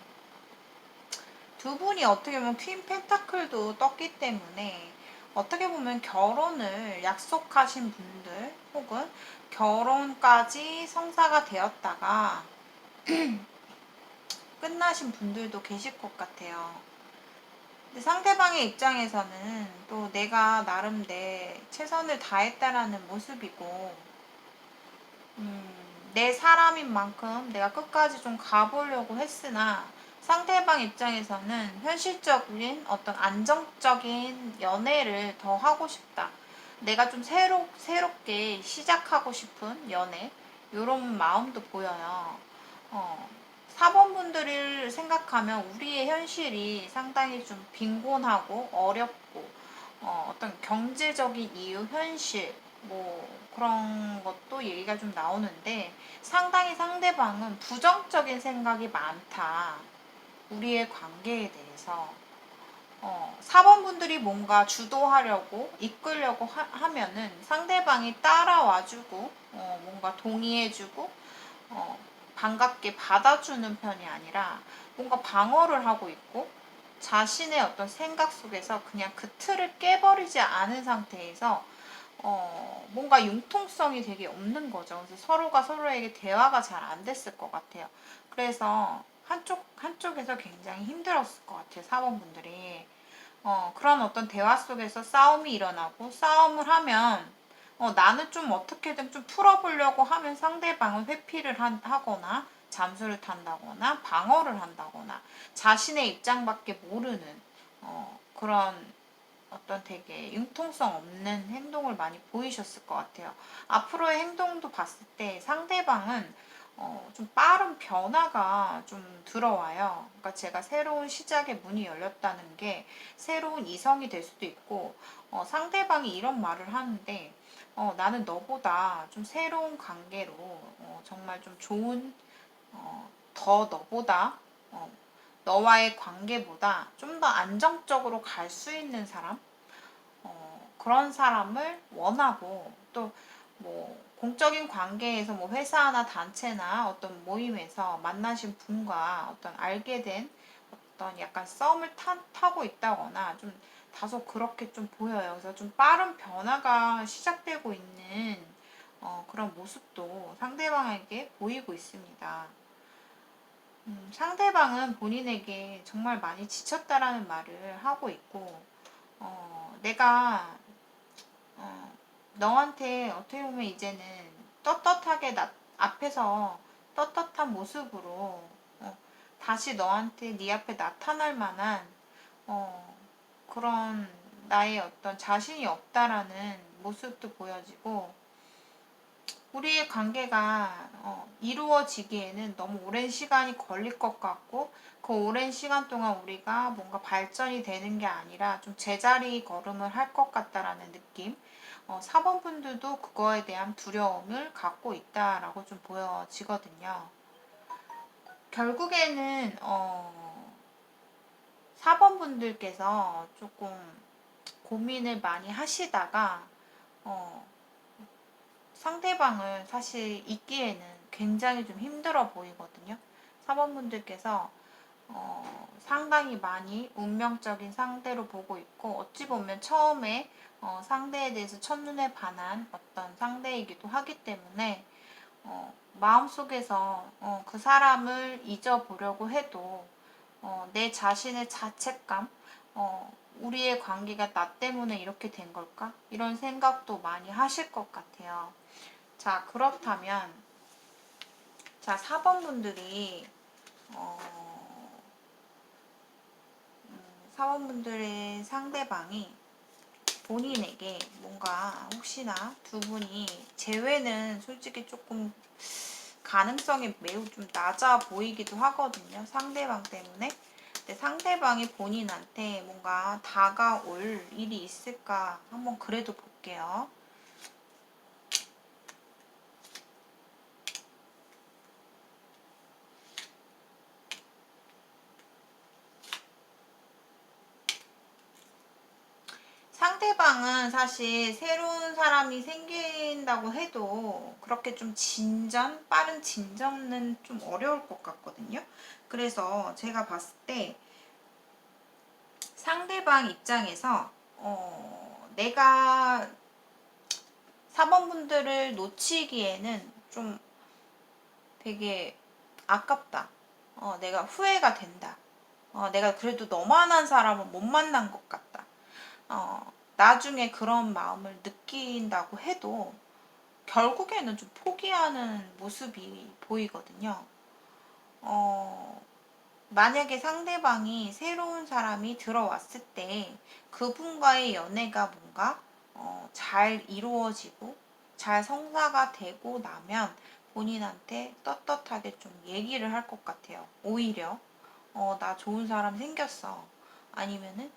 두 분이 어떻게 보면 퀸 펜타클도 떴기 때문에 어떻게 보면 결혼을 약속하신 분들, 혹은 결혼까지 성사가 되었다가 끝나신 분들도 계실 것 같아요. 근데 상대방의 입장에서는 또 내가 나름 내 최선을 다했다라는 모습이고, 내 사람인 만큼 내가 끝까지 좀 가보려고 했으나, 상대방 입장에서는 현실적인 어떤 안정적인 연애를 더 하고 싶다. 내가 좀 새롭게 시작하고 싶은 연애, 이런 마음도 보여요. 4번분들을 생각하면 우리의 현실이 상당히 좀 빈곤하고 어렵고, 어떤 경제적인 이유, 현실, 뭐 그런 것도 얘기가 좀 나오는데, 상당히 상대방은 부정적인 생각이 많다. 우리의 관계에 대해서. 4번분들이 뭔가 주도하려고 이끌려고 하면은 상대방이 따라와주고, 뭔가 동의해주고, 반갑게 받아주는 편이 아니라 뭔가 방어를 하고 있고, 자신의 어떤 생각 속에서 그냥 그 틀을 깨버리지 않은 상태에서 뭔가 융통성이 되게 없는 거죠. 그래서 서로가 서로에게 대화가 잘 안 됐을 것 같아요. 그래서 한쪽에서 굉장히 힘들었을 것 같아요. 사원분들이. 그런 어떤 대화 속에서 싸움이 일어나고, 싸움을 하면 나는 좀 어떻게든 좀 풀어보려고 하면 상대방은 회피를 하거나 잠수를 탄다거나 방어를 한다거나 자신의 입장밖에 모르는 그런 어떤 되게 융통성 없는 행동을 많이 보이셨을 것 같아요. 앞으로의 행동도 봤을 때 상대방은 좀 빠른 변화가 좀 들어와요. 그러니까 제가 새로운 시작의 문이 열렸다는 게 새로운 이성이 될 수도 있고, 상대방이 이런 말을 하는데, 나는 너보다 좀 새로운 관계로 정말 좀 좋은, 더 너보다 너와의 관계보다 좀 더 안정적으로 갈 수 있는 사람, 그런 사람을 원하고, 또 뭐 공적인 관계에서 뭐 회사나 단체나 어떤 모임에서 만나신 분과 어떤 알게 된 어떤 약간 썸을 타고 있다거나 좀 다소 그렇게 좀 보여요. 그래서 좀 빠른 변화가 시작되고 있는 그런 모습도 상대방에게 보이고 있습니다. 상대방은 본인에게 정말 많이 지쳤다라는 말을 하고 있고, 내가 너한테 어떻게 보면 이제는 떳떳하게 앞에서 떳떳한 모습으로 다시 너한테 네 앞에 나타날 만한 그런 나의 어떤 자신이 없다라는 모습도 보여지고, 우리의 관계가 이루어지기에는 너무 오랜 시간이 걸릴 것 같고, 그 오랜 시간 동안 우리가 뭔가 발전이 되는 게 아니라 좀 제자리 걸음을 할 것 같다라는 느낌. 4번분들도 그거에 대한 두려움을 갖고 있다라고 좀 보여지거든요. 결국에는 4번분들께서 조금 고민을 많이 하시다가 상대방을 사실 잊기에는 굉장히 좀 힘들어 보이거든요. 4번분들께서 상당히 많이 운명적인 상대로 보고 있고, 어찌 보면 처음에 상대에 대해서 첫눈에 반한 어떤 상대이기도 하기 때문에 마음속에서 그 사람을 잊어보려고 해도 내 자신의 자책감, 우리의 관계가 나 때문에 이렇게 된 걸까? 이런 생각도 많이 하실 것 같아요. 자, 그렇다면, 자, 4번분들이, 4번분들의 상대방이 본인에게 뭔가 혹시나 두 분이 재회는 솔직히 조금 가능성이 매우 좀 낮아 보이기도 하거든요. 상대방 때문에. 근데 상대방이 본인한테 뭔가 다가올 일이 있을까 한번 그래도 볼게요. 상대방은 사실 새로운 사람이 생긴다고 해도 그렇게 좀 빠른 진전은 좀 어려울 것 같거든요. 그래서 제가 봤을 때 상대방 입장에서 내가 사번분들을 놓치기에는 좀 되게 아깝다. 내가 후회가 된다. 내가 그래도 너만한 사람은 못 만난 것 같다. 나중에 그런 마음을 느낀다고 해도 결국에는 좀 포기하는 모습이 보이거든요. 만약에 상대방이 새로운 사람이 들어왔을 때 그분과의 연애가 뭔가 잘 이루어지고 잘 성사가 되고 나면 본인한테 떳떳하게 좀 얘기를 할 것 같아요. 오히려 나 좋은 사람 생겼어. 아니면은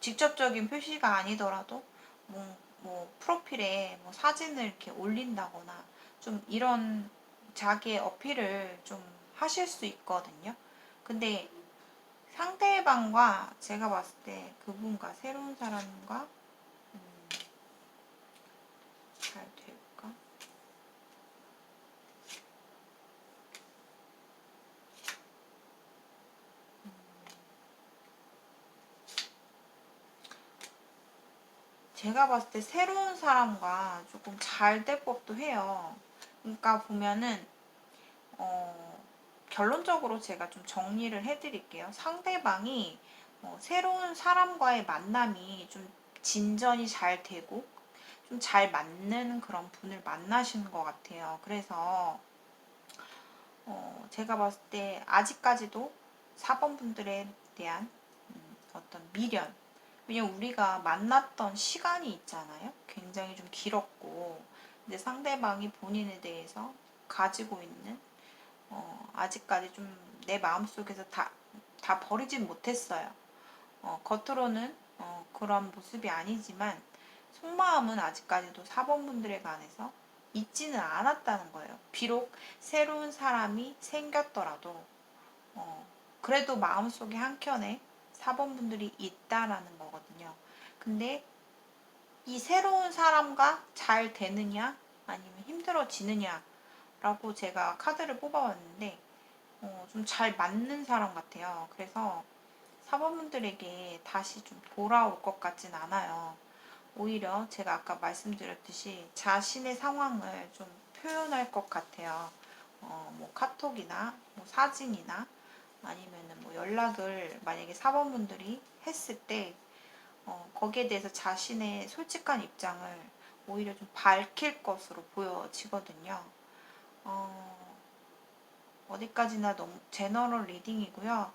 직접적인 표시가 아니더라도 뭐 프로필에 뭐 사진을 이렇게 올린다거나 좀 이런 자기의 어필을 좀 하실 수 있거든요. 근데 상대방과 제가 봤을 때 그분과 새로운 사람과 잘 될까? 제가 봤을 때 새로운 사람과 조금 잘 될 법도 해요. 그러니까 보면은 결론적으로 제가 좀 정리를 해드릴게요. 상대방이 새로운 사람과의 만남이 좀 진전이 잘 되고 좀 잘 맞는 그런 분을 만나시는 것 같아요. 그래서 제가 봤을 때 아직까지도 4번 분들에 대한 어떤 미련, 왜냐면 우리가 만났던 시간이 있잖아요. 굉장히 좀 길었고 근데 상대방이 본인에 대해서 가지고 있는 아직까지 좀 내 마음속에서 다 버리진 못했어요. 겉으로는 그런 모습이 아니지만 속마음은 아직까지도 사번분들에 관해서 잊지는 않았다는 거예요. 비록 새로운 사람이 생겼더라도 그래도 마음속에 한켠에 사번분들이 있다라는 거거든요. 근데 이 새로운 사람과 잘 되느냐 아니면 힘들어지느냐 라고 제가 카드를 뽑아봤는데 좀 잘 맞는 사람 같아요. 그래서 사범분들에게 다시 좀 돌아올 것 같진 않아요. 오히려 제가 아까 말씀드렸듯이 자신의 상황을 좀 표현할 것 같아요. 뭐 카톡이나 뭐 사진이나 아니면은 뭐 연락을 만약에 사범분들이 했을 때 거기에 대해서 자신의 솔직한 입장을 오히려 좀 밝힐 것으로 보여지거든요. 어, 어디까지나 너무 제너럴 리딩이고요.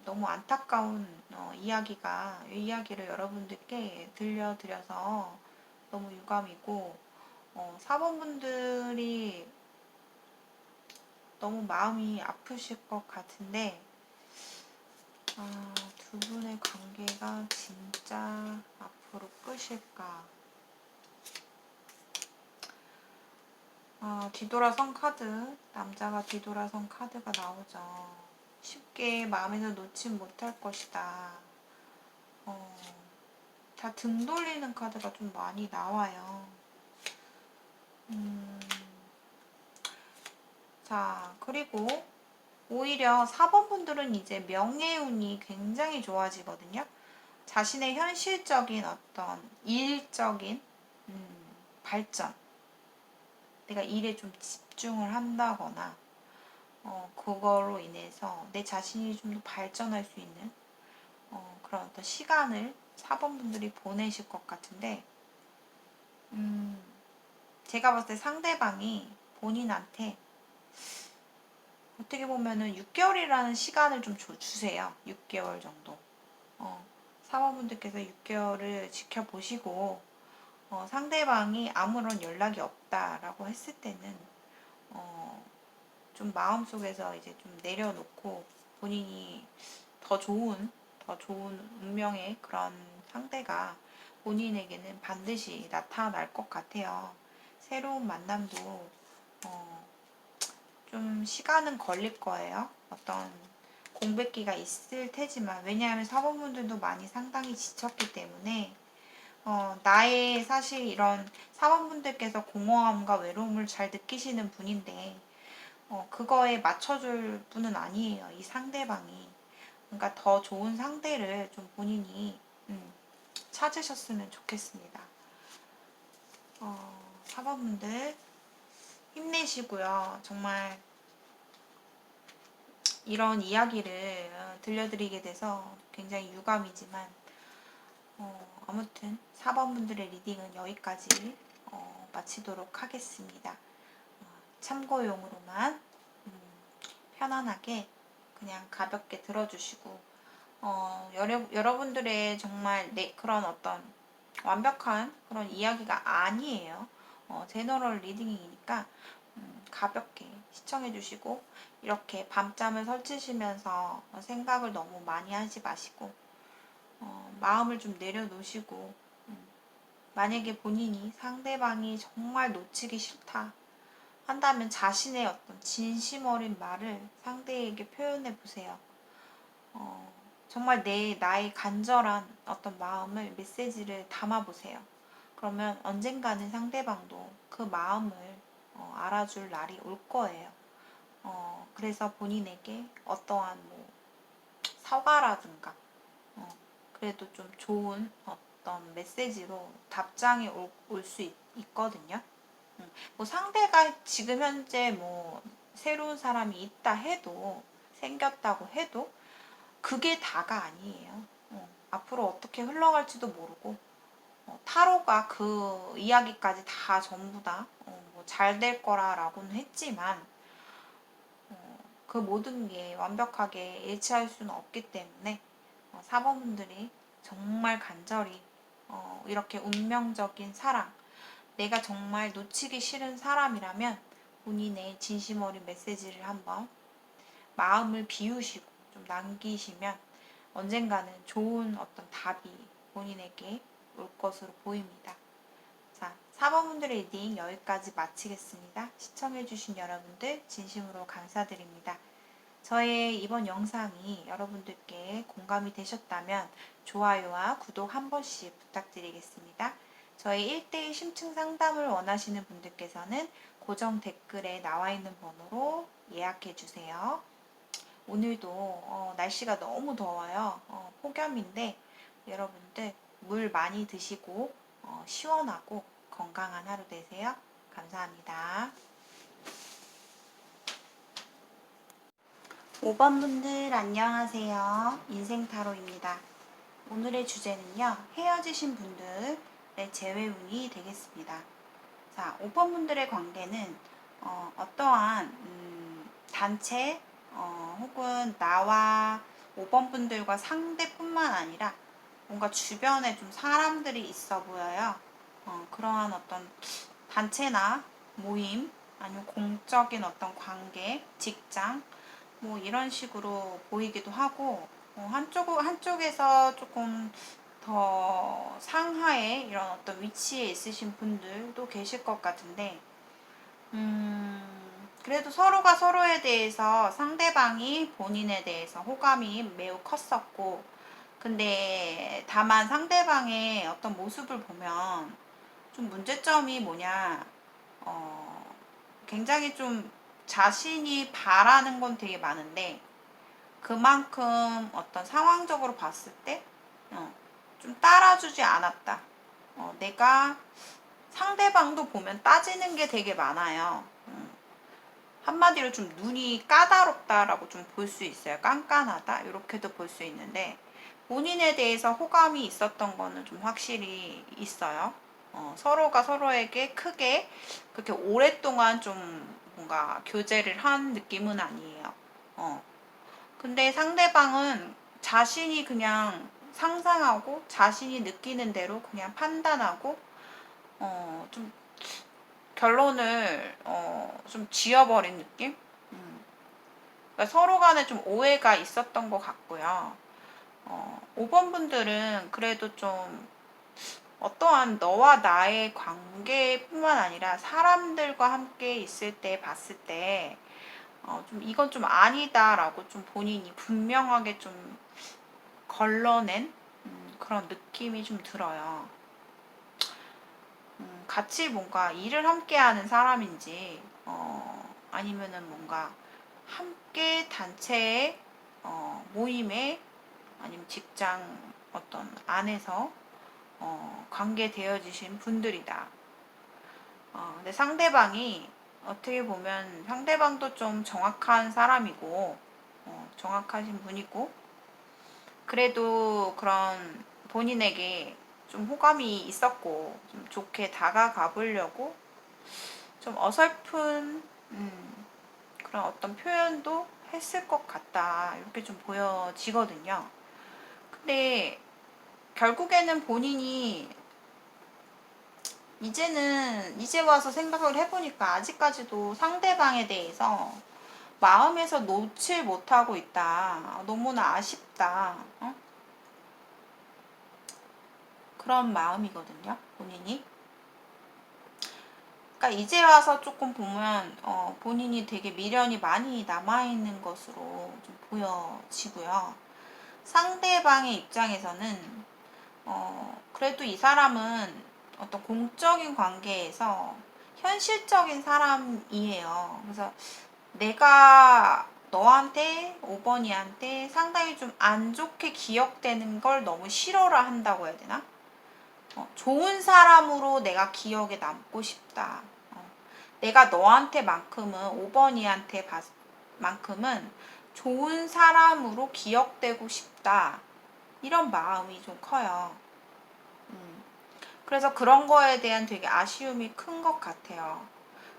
너무 안타까운 이야기를 여러분들께 들려드려서 너무 유감이고, 사범분들이 너무 마음이 아프실 것 같은데, 두 분의 관계가 진짜 앞으로 끝일까? 뒤돌아선 카드, 남자가 뒤돌아선 카드가 나오죠. 쉽게 마음에서 놓지 못할 것이다. 다 등 돌리는 카드가 좀 많이 나와요. 자, 그리고 오히려 4번 분들은 이제 명예운이 굉장히 좋아지거든요. 자신의 현실적인 어떤 일적인 발전, 내가 일에 좀 집중을 한다거나 그거로 인해서 내 자신이 좀 더 발전할 수 있는 그런 어떤 시간을 4번 분들이 보내실 것 같은데 제가 봤을 때 상대방이 본인한테 어떻게 보면은 6개월이라는 시간을 좀 주세요. 6개월 정도. 사모분들께서 6개월을 지켜보시고 상대방이 아무런 연락이 없다라고 했을 때는 좀 마음속에서 이제 좀 내려놓고 본인이 더 좋은 운명의 그런 상대가 본인에게는 반드시 나타날 것 같아요. 새로운 만남도 좀 시간은 걸릴 거예요. 어떤 공백기가 있을 테지만, 왜냐하면 사범분들도 많이 상당히 지쳤기 때문에 나의 사실 이런 사범분들께서 공허함과 외로움을 잘 느끼시는 분인데 그거에 맞춰줄 분은 아니에요. 이 상대방이. 그러니까 더 좋은 상대를 좀 본인이 찾으셨으면 좋겠습니다. 사범분들 힘내시고요. 정말 이런 이야기를 들려드리게 돼서 굉장히 유감이지만 아무튼 4번분들의 리딩은 여기까지 마치도록 하겠습니다. 참고용으로만 편안하게 그냥 가볍게 들어주시고 여러분들의 정말 그런 어떤 완벽한 그런 이야기가 아니에요. 제너럴 리딩이니까 가볍게 시청해 주시고 이렇게 밤잠을 설치시면서 생각을 너무 많이 하지 마시고 마음을 좀 내려놓으시고 만약에 본인이 상대방이 정말 놓치기 싫다 한다면 자신의 어떤 진심 어린 말을 상대에게 표현해 보세요. 정말 나의 간절한 어떤 마음을 메시지를 담아 보세요. 그러면 언젠가는 상대방도 그 마음을 알아줄 날이 올 거예요. 그래서 본인에게 어떠한 뭐 사과라든가 그래도 좀 좋은 어떤 메시지로 답장이 올 수 있거든요. 뭐 상대가 지금 현재 뭐 새로운 사람이 있다 해도 생겼다고 해도 그게 다가 아니에요. 앞으로 어떻게 흘러갈지도 모르고 타로가 그 이야기까지 다 전부 다 뭐 잘 될 거라고는 했지만 그 모든 게 완벽하게 일치할 수는 없기 때문에 사범분들이 정말 간절히 이렇게 운명적인 사랑, 내가 정말 놓치기 싫은 사람이라면 본인의 진심 어린 메시지를 한번 마음을 비우시고 좀 남기시면 언젠가는 좋은 어떤 답이 본인에게 올 것으로 보입니다. 자, 4번분들의 리딩 여기까지 마치겠습니다. 시청해주신 여러분들 진심으로 감사드립니다. 저의 이번 영상이 여러분들께 공감이 되셨다면 좋아요와 구독 한 번씩 부탁드리겠습니다. 저희 1대1 심층 상담을 원하시는 분들께서는 고정 댓글에 나와 있는 번호로 예약해 주세요. 오늘도 날씨가 너무 더워요. 폭염인데 여러분들 물 많이 드시고 시원하고 건강한 하루 되세요. 감사합니다. 5번 분들 안녕하세요. 인생타로입니다. 오늘의 주제는요. 헤어지신 분들의 재회운이 되겠습니다. 자, 5번 분들의 관계는 어떠한 단체 혹은 나와 5번 분들과 상대뿐만 아니라 뭔가 주변에 좀 사람들이 있어 보여요. 그러한 어떤 단체나 모임 아니면 공적인 어떤 관계, 직장 뭐 이런 식으로 보이기도 하고 한쪽에서 조금 더 상하의 이런 어떤 위치에 있으신 분들도 계실 것 같은데 그래도 서로가 서로에 대해서 상대방이 본인에 대해서 호감이 매우 컸었고 근데 다만 상대방의 어떤 모습을 보면 좀 문제점이 뭐냐 굉장히 좀 자신이 바라는 건 되게 많은데 그만큼 어떤 상황적으로 봤을 때 좀 따라주지 않았다. 내가 상대방도 보면 따지는 게 되게 많아요. 한마디로 좀 눈이 까다롭다라고 좀 볼 수 있어요. 깐깐하다 이렇게도 볼 수 있는데 본인에 대해서 호감이 있었던 거는 좀 확실히 있어요. 서로가 서로에게 크게 그렇게 오랫동안 좀 뭔가 교제를 한 느낌은 아니에요. 근데 상대방은 자신이 그냥 상상하고 자신이 느끼는 대로 그냥 판단하고 좀 결론을 좀 지어버린 느낌? 그러니까 서로 간에 좀 오해가 있었던 것 같고요. 5번 분들은 그래도 좀 어떠한 너와 나의 관계뿐만 아니라 사람들과 함께 있을 때 봤을 때 좀 이건 좀 아니다라고 좀 본인이 분명하게 좀 걸러낸 그런 느낌이 좀 들어요. 같이 뭔가 일을 함께 하는 사람인지, 아니면은 뭔가 함께 단체의 모임에, 아니면 직장 어떤 안에서 관계되어지신 분들이다. 근데 상대방이 어떻게 보면 상대방도 좀 정확한 사람이고, 정확하신 분이고, 그래도 그런 본인에게 좀 호감이 있었고, 좀 좋게 다가가 보려고 좀 어설픈 그런 어떤 표현도 했을 것 같다. 이렇게 좀 보여지거든요. 근데 결국에는 본인이 이제 와서 생각을 해보니까 아직까지도 상대방에 대해서 마음에서 놓질 못하고 있다. 너무나 아쉽다. 그런 마음이거든요, 본인이. 그러니까 이제 와서 조금 보면 본인이 되게 미련이 많이 남아있는 것으로 좀 보여지고요. 상대방의 입장에서는 그래도 이 사람은 어떤 공적인 관계에서 현실적인 사람이에요. 그래서 내가 너한테, 5번이한테 상당히 좀 안 좋게 기억되는 걸 너무 싫어라 한다고 해야 되나? 좋은 사람으로 내가 기억에 남고 싶다. 내가 너한테만큼은, 5번이한테 만큼은 좋은 사람으로 기억되고 싶다. 이런 마음이 좀 커요. 그래서 그런 거에 대한 되게 아쉬움이 큰 것 같아요.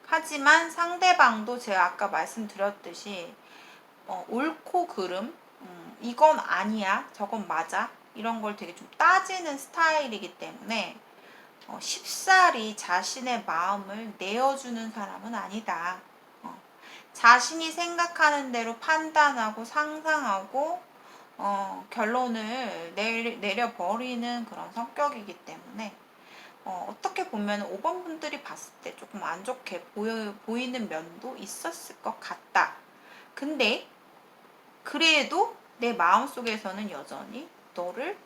하지만 상대방도 제가 아까 말씀드렸듯이 옳고 그름, 이건 아니야, 저건 맞아, 이런 걸 되게 좀 따지는 스타일이기 때문에 쉽사리 자신의 마음을 내어주는 사람은 아니다. 자신이 생각하는 대로 판단하고 상상하고 결론을 내려버리는 그런 성격이기 때문에 어떻게 보면 5번 분들이 봤을 때 조금 안 좋게 보이는 면도 있었을 것 같다. 근데 그래도 내 마음속에서는 여전히 너를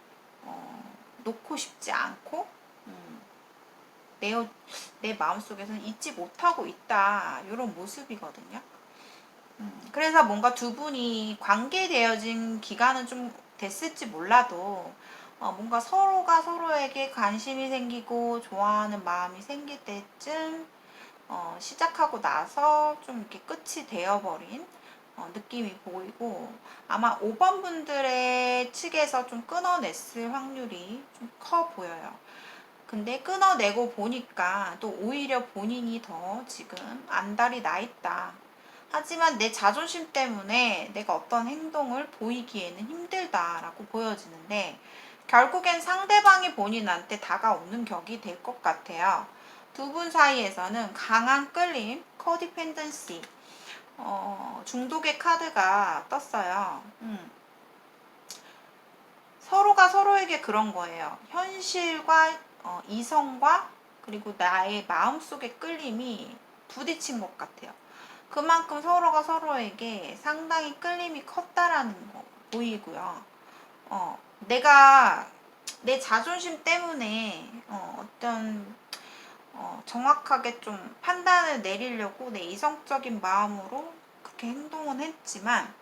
놓고 싶지 않고 내 마음속에서는 잊지 못하고 있다. 이런 모습이거든요. 그래서 뭔가 두 분이 관계되어진 기간은 좀 됐을지 몰라도 뭔가 서로가 서로에게 관심이 생기고 좋아하는 마음이 생길 때쯤 시작하고 나서 좀 이렇게 끝이 되어버린 느낌이 보이고, 아마 5번 분들의 측에서 좀 끊어냈을 확률이 좀 커 보여요. 근데 끊어내고 보니까 또 오히려 본인이 더 지금 안달이 나 있다. 하지만 내 자존심 때문에 내가 어떤 행동을 보이기에는 힘들다라고 보여지는데, 결국엔 상대방이 본인한테 다가오는 격이 될 것 같아요. 두 분 사이에서는 강한 끌림, 코디펜던시, 중독의 카드가 떴어요. 서로가 서로에게 그런 거예요. 현실과 이성과 그리고 나의 마음속의 끌림이 부딪힌 것 같아요. 그만큼 서로가 서로에게 상당히 끌림이 컸다라는 거 보이고요. 내가 내 자존심 때문에 어떤 정확하게 좀 판단을 내리려고 내 이성적인 마음으로 그렇게 행동은 했지만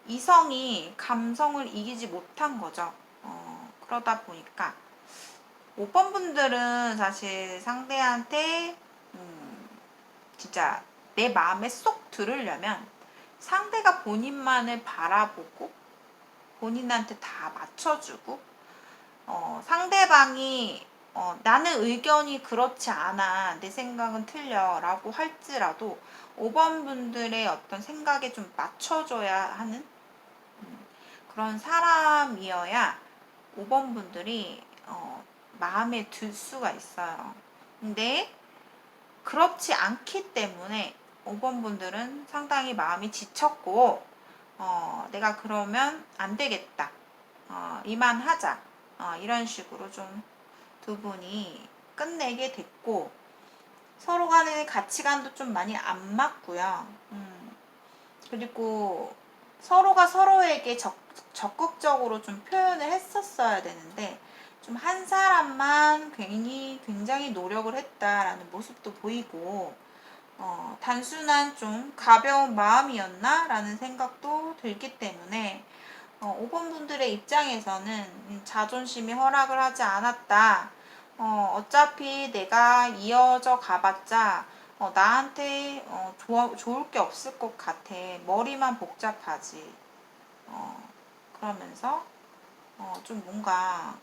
이성이 감성을 이기지 못한 거죠. 그러다 보니까 5번 분들은 사실 상대한테 진짜 내 마음에 쏙 들으려면 상대가 본인만을 바라보고 본인한테 다 맞춰주고, 상대방이 나는 의견이 그렇지 않아, 내 생각은 틀려 라고 할지라도 5번 분들의 어떤 생각에 좀 맞춰줘야 하는 그런 사람이어야 5번 분들이 마음에 들 수가 있어요. 근데 그렇지 않기 때문에 5번 분들은 상당히 마음이 지쳤고, 내가 그러면 안 되겠다, 이만하자, 이런 식으로 좀 두 분이 끝내게 됐고, 서로 간의 가치관도 좀 많이 안 맞고요. 그리고 서로가 서로에게 적극적으로 좀 표현을 했었어야 되는데 좀 한 사람만 굉장히 노력을 했다라는 모습도 보이고 단순한 좀 가벼운 마음이었나? 라는 생각도 들기 때문에 5번 분들의 입장에서는 자존심이 허락을 하지 않았다. 어차피 내가 이어져 가봤자 나한테 좋을 게 없을 것 같아. 머리만 복잡하지. 그러면서 좀 뭔가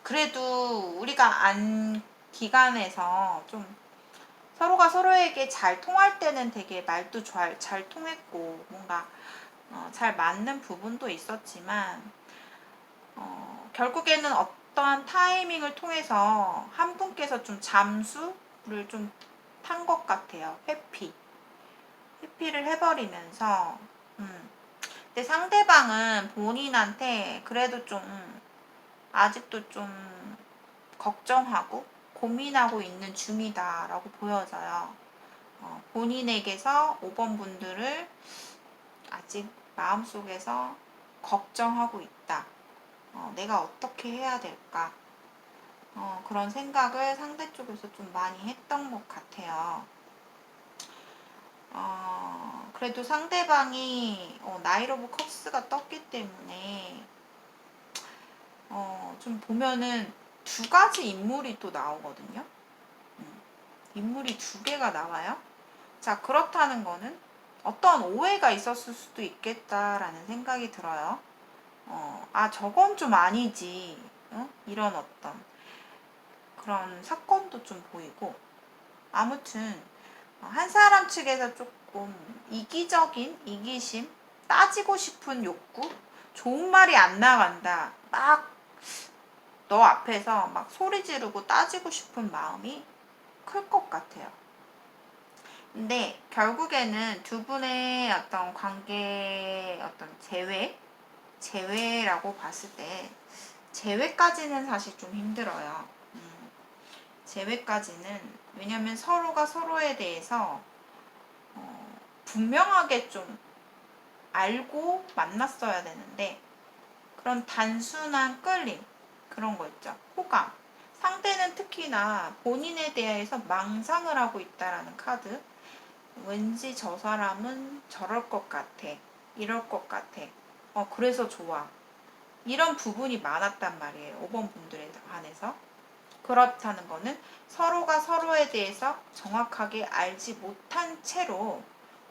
그래도 우리가 안 기간에서 좀 서로가 서로에게 잘 통할 때는 되게 말도 잘 통했고 뭔가 잘 맞는 부분도 있었지만 결국에는 어떠한 타이밍을 통해서 한 분께서 좀 잠수를 좀 탄 것 같아요. 회피를 해버리면서 근데 상대방은 본인한테 그래도 좀 아직도 좀 걱정하고 고민하고 있는 중이다라고 보여져요. 본인에게서 5번 분들을 아직 마음속에서 걱정하고 있다. 내가 어떻게 해야 될까? 그런 생각을 상대 쪽에서 좀 많이 했던 것 같아요. 그래도 상대방이 나인 오브 컵스가 떴기 때문에 좀 보면은 두 가지 인물이 또 나오거든요. 인물이 두 개가 나와요. 자, 그렇다는 거는 어떤 오해가 있었을 수도 있겠다라는 생각이 들어요. 저건 좀 아니지. 이런 어떤 그런 사건도 좀 보이고. 아무튼, 한 사람 측에서 조금 이기적인 이기심, 따지고 싶은 욕구, 좋은 말이 안 나간다. 막 너 앞에서 막 소리 지르고 따지고 싶은 마음이 클 것 같아요. 근데 결국에는 두 분의 어떤 관계 어떤 재회라고 봤을 때 재회까지는 사실 좀 힘들어요. 재회까지는 왜냐면 서로가 서로에 대해서 분명하게 좀 알고 만났어야 되는데 그런 단순한 끌림 그런 거 있죠. 호감. 상대는 특히나 본인에 대해서 망상을 하고 있다라는 카드. 왠지 저 사람은 저럴 것 같아. 이럴 것 같아. 그래서 좋아. 이런 부분이 많았단 말이에요. 5번 분들에 한해서. 그렇다는 거는 서로가 서로에 대해서 정확하게 알지 못한 채로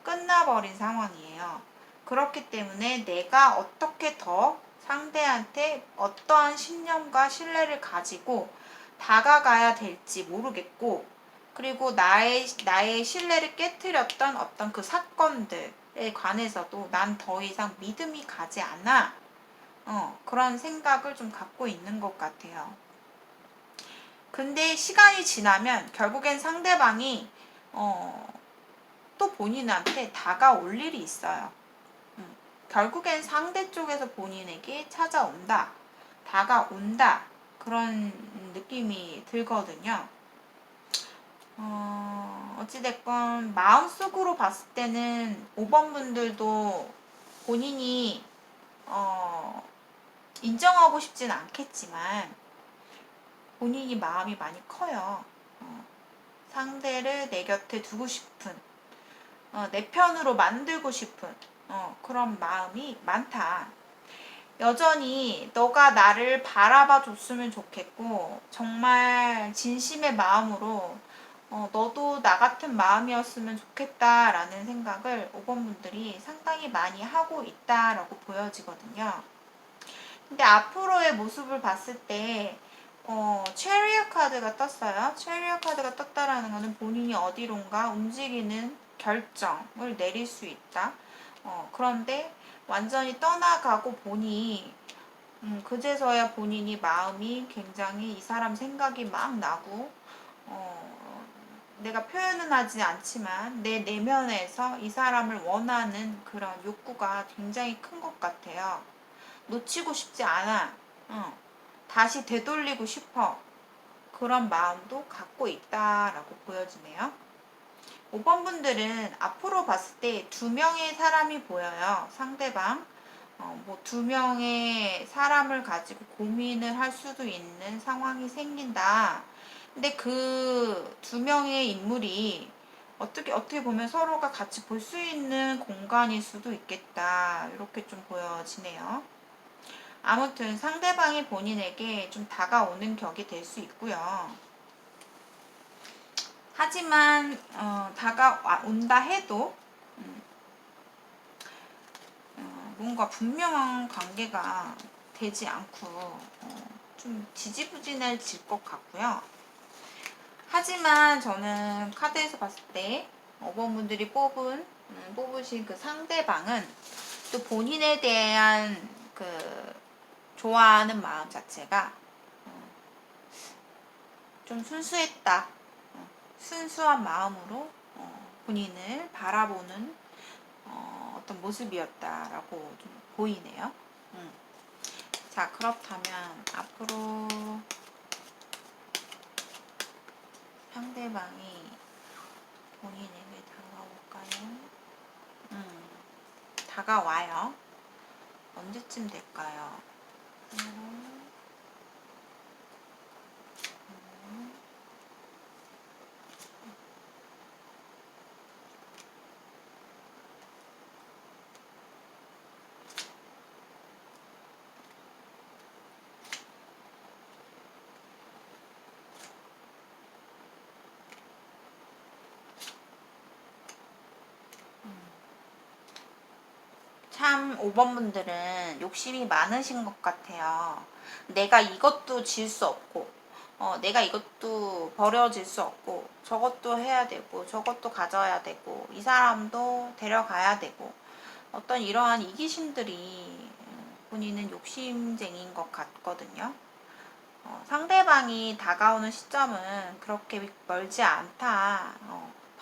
끝나버린 상황이에요. 그렇기 때문에 내가 어떻게 더 상대한테 어떠한 신념과 신뢰를 가지고 다가가야 될지 모르겠고, 그리고 나의 신뢰를 깨뜨렸던 어떤 그 사건들에 관해서도 난 더 이상 믿음이 가지 않아. 그런 생각을 좀 갖고 있는 것 같아요. 근데 시간이 지나면 결국엔 상대방이 또 본인한테 다가올 일이 있어요. 결국엔 상대 쪽에서 본인에게 찾아온다, 다가온다 그런 느낌이 들거든요. 어찌됐건 마음속으로 봤을 때는 5번 분들도 본인이 인정하고 싶진 않겠지만 본인이 마음이 많이 커요. 상대를 내 곁에 두고 싶은, 내 편으로 만들고 싶은 그런 마음이 많다. 여전히 너가 나를 바라봐 줬으면 좋겠고 정말 진심의 마음으로 너도 나 같은 마음이었으면 좋겠다라는 생각을 5번 분들이 상당히 많이 하고 있다라고 보여지거든요. 근데 앞으로의 모습을 봤을 때 체리어 카드가 떴어요. 체리어 카드가 떴다라는 거는 본인이 어디론가 움직이는 결정을 내릴 수 있다. 그런데 완전히 떠나가고 보니 그제서야 본인이 마음이 굉장히 이 사람 생각이 막 나고 내가 표현은 하지 않지만 내 내면에서 이 사람을 원하는 그런 욕구가 굉장히 큰 것 같아요. 놓치고 싶지 않아. 다시 되돌리고 싶어. 그런 마음도 갖고 있다라고 보여지네요. 5번 분들은 앞으로 봤을 때 두 명의 사람이 보여요. 상대방. 뭐 두 명의 사람을 가지고 고민을 할 수도 있는 상황이 생긴다. 근데 그 두 명의 인물이 어떻게 보면 서로가 같이 볼 수 있는 공간일 수도 있겠다. 이렇게 좀 보여지네요. 아무튼 상대방이 본인에게 좀 다가오는 격이 될 수 있고요. 하지만 다가온다 해도 뭔가 분명한 관계가 되지 않고 좀 지지부진해질 것 같고요. 하지만 저는 카드에서 봤을 때 5번 분들이 뽑으신 그 상대방은 또 본인에 대한 그 좋아하는 마음 자체가 좀 순수했다. 순수한 마음으로 본인을 바라보는 어떤 모습이었다라고 좀 보이네요. 자, 그렇다면 앞으로 상대방이 본인에게 다가올까요? 다가와요. 언제쯤 될까요? 참 5번 분들은 욕심이 많으신 것 같아요. 내가 이것도 질 수 없고 내가 이것도 버려질 수 없고 저것도 해야 되고 저것도 가져야 되고 이 사람도 데려가야 되고 어떤 이러한 이기심들이 본인은 욕심쟁이인 것 같거든요. 상대방이 다가오는 시점은 그렇게 멀지 않다.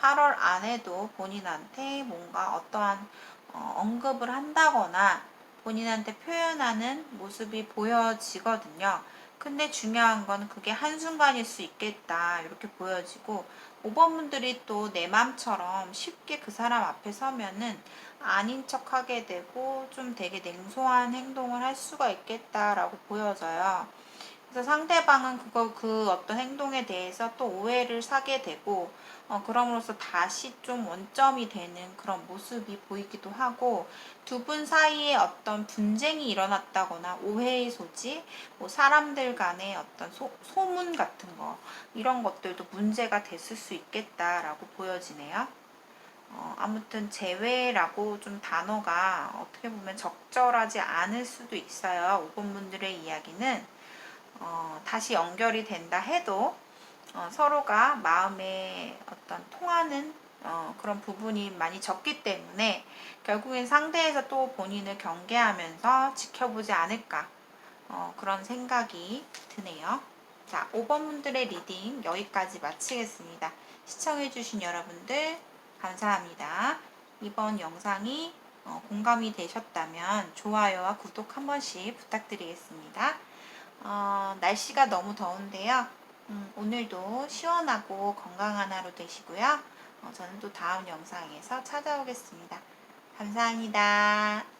8월 안에도 본인한테 뭔가 어떠한 언급을 한다거나 본인한테 표현하는 모습이 보여지거든요. 근데 중요한 건 그게 한순간일 수 있겠다. 이렇게 보여지고 5번 분들이 또 내 맘처럼 쉽게 그 사람 앞에 서면은 아닌 척 하게 되고 좀 되게 냉소한 행동을 할 수가 있겠다라고 보여져요. 그래서 상대방은 그 어떤 행동에 대해서 또 오해를 사게 되고, 그럼으로써 다시 좀 원점이 되는 그런 모습이 보이기도 하고, 두 분 사이에 어떤 분쟁이 일어났다거나, 오해의 소지, 뭐 사람들 간의 어떤 소문 같은 거, 이런 것들도 문제가 됐을 수 있겠다라고 보여지네요. 아무튼 재회라고 좀 단어가 어떻게 보면 적절하지 않을 수도 있어요. 5번 분들의 이야기는. 다시 연결이 된다 해도 서로가 마음에 어떤 통하는 그런 부분이 많이 적기 때문에 결국엔 상대에서 또 본인을 경계하면서 지켜보지 않을까 그런 생각이 드네요. 자, 5번 분들의 리딩 여기까지 마치겠습니다. 시청해주신 여러분들 감사합니다. 이번 영상이 공감이 되셨다면 좋아요와 구독 한 번씩 부탁드리겠습니다. 날씨가 너무 더운데요. 오늘도 시원하고 건강한 하루 되시고요. 저는 또 다음 영상에서 찾아오겠습니다. 감사합니다.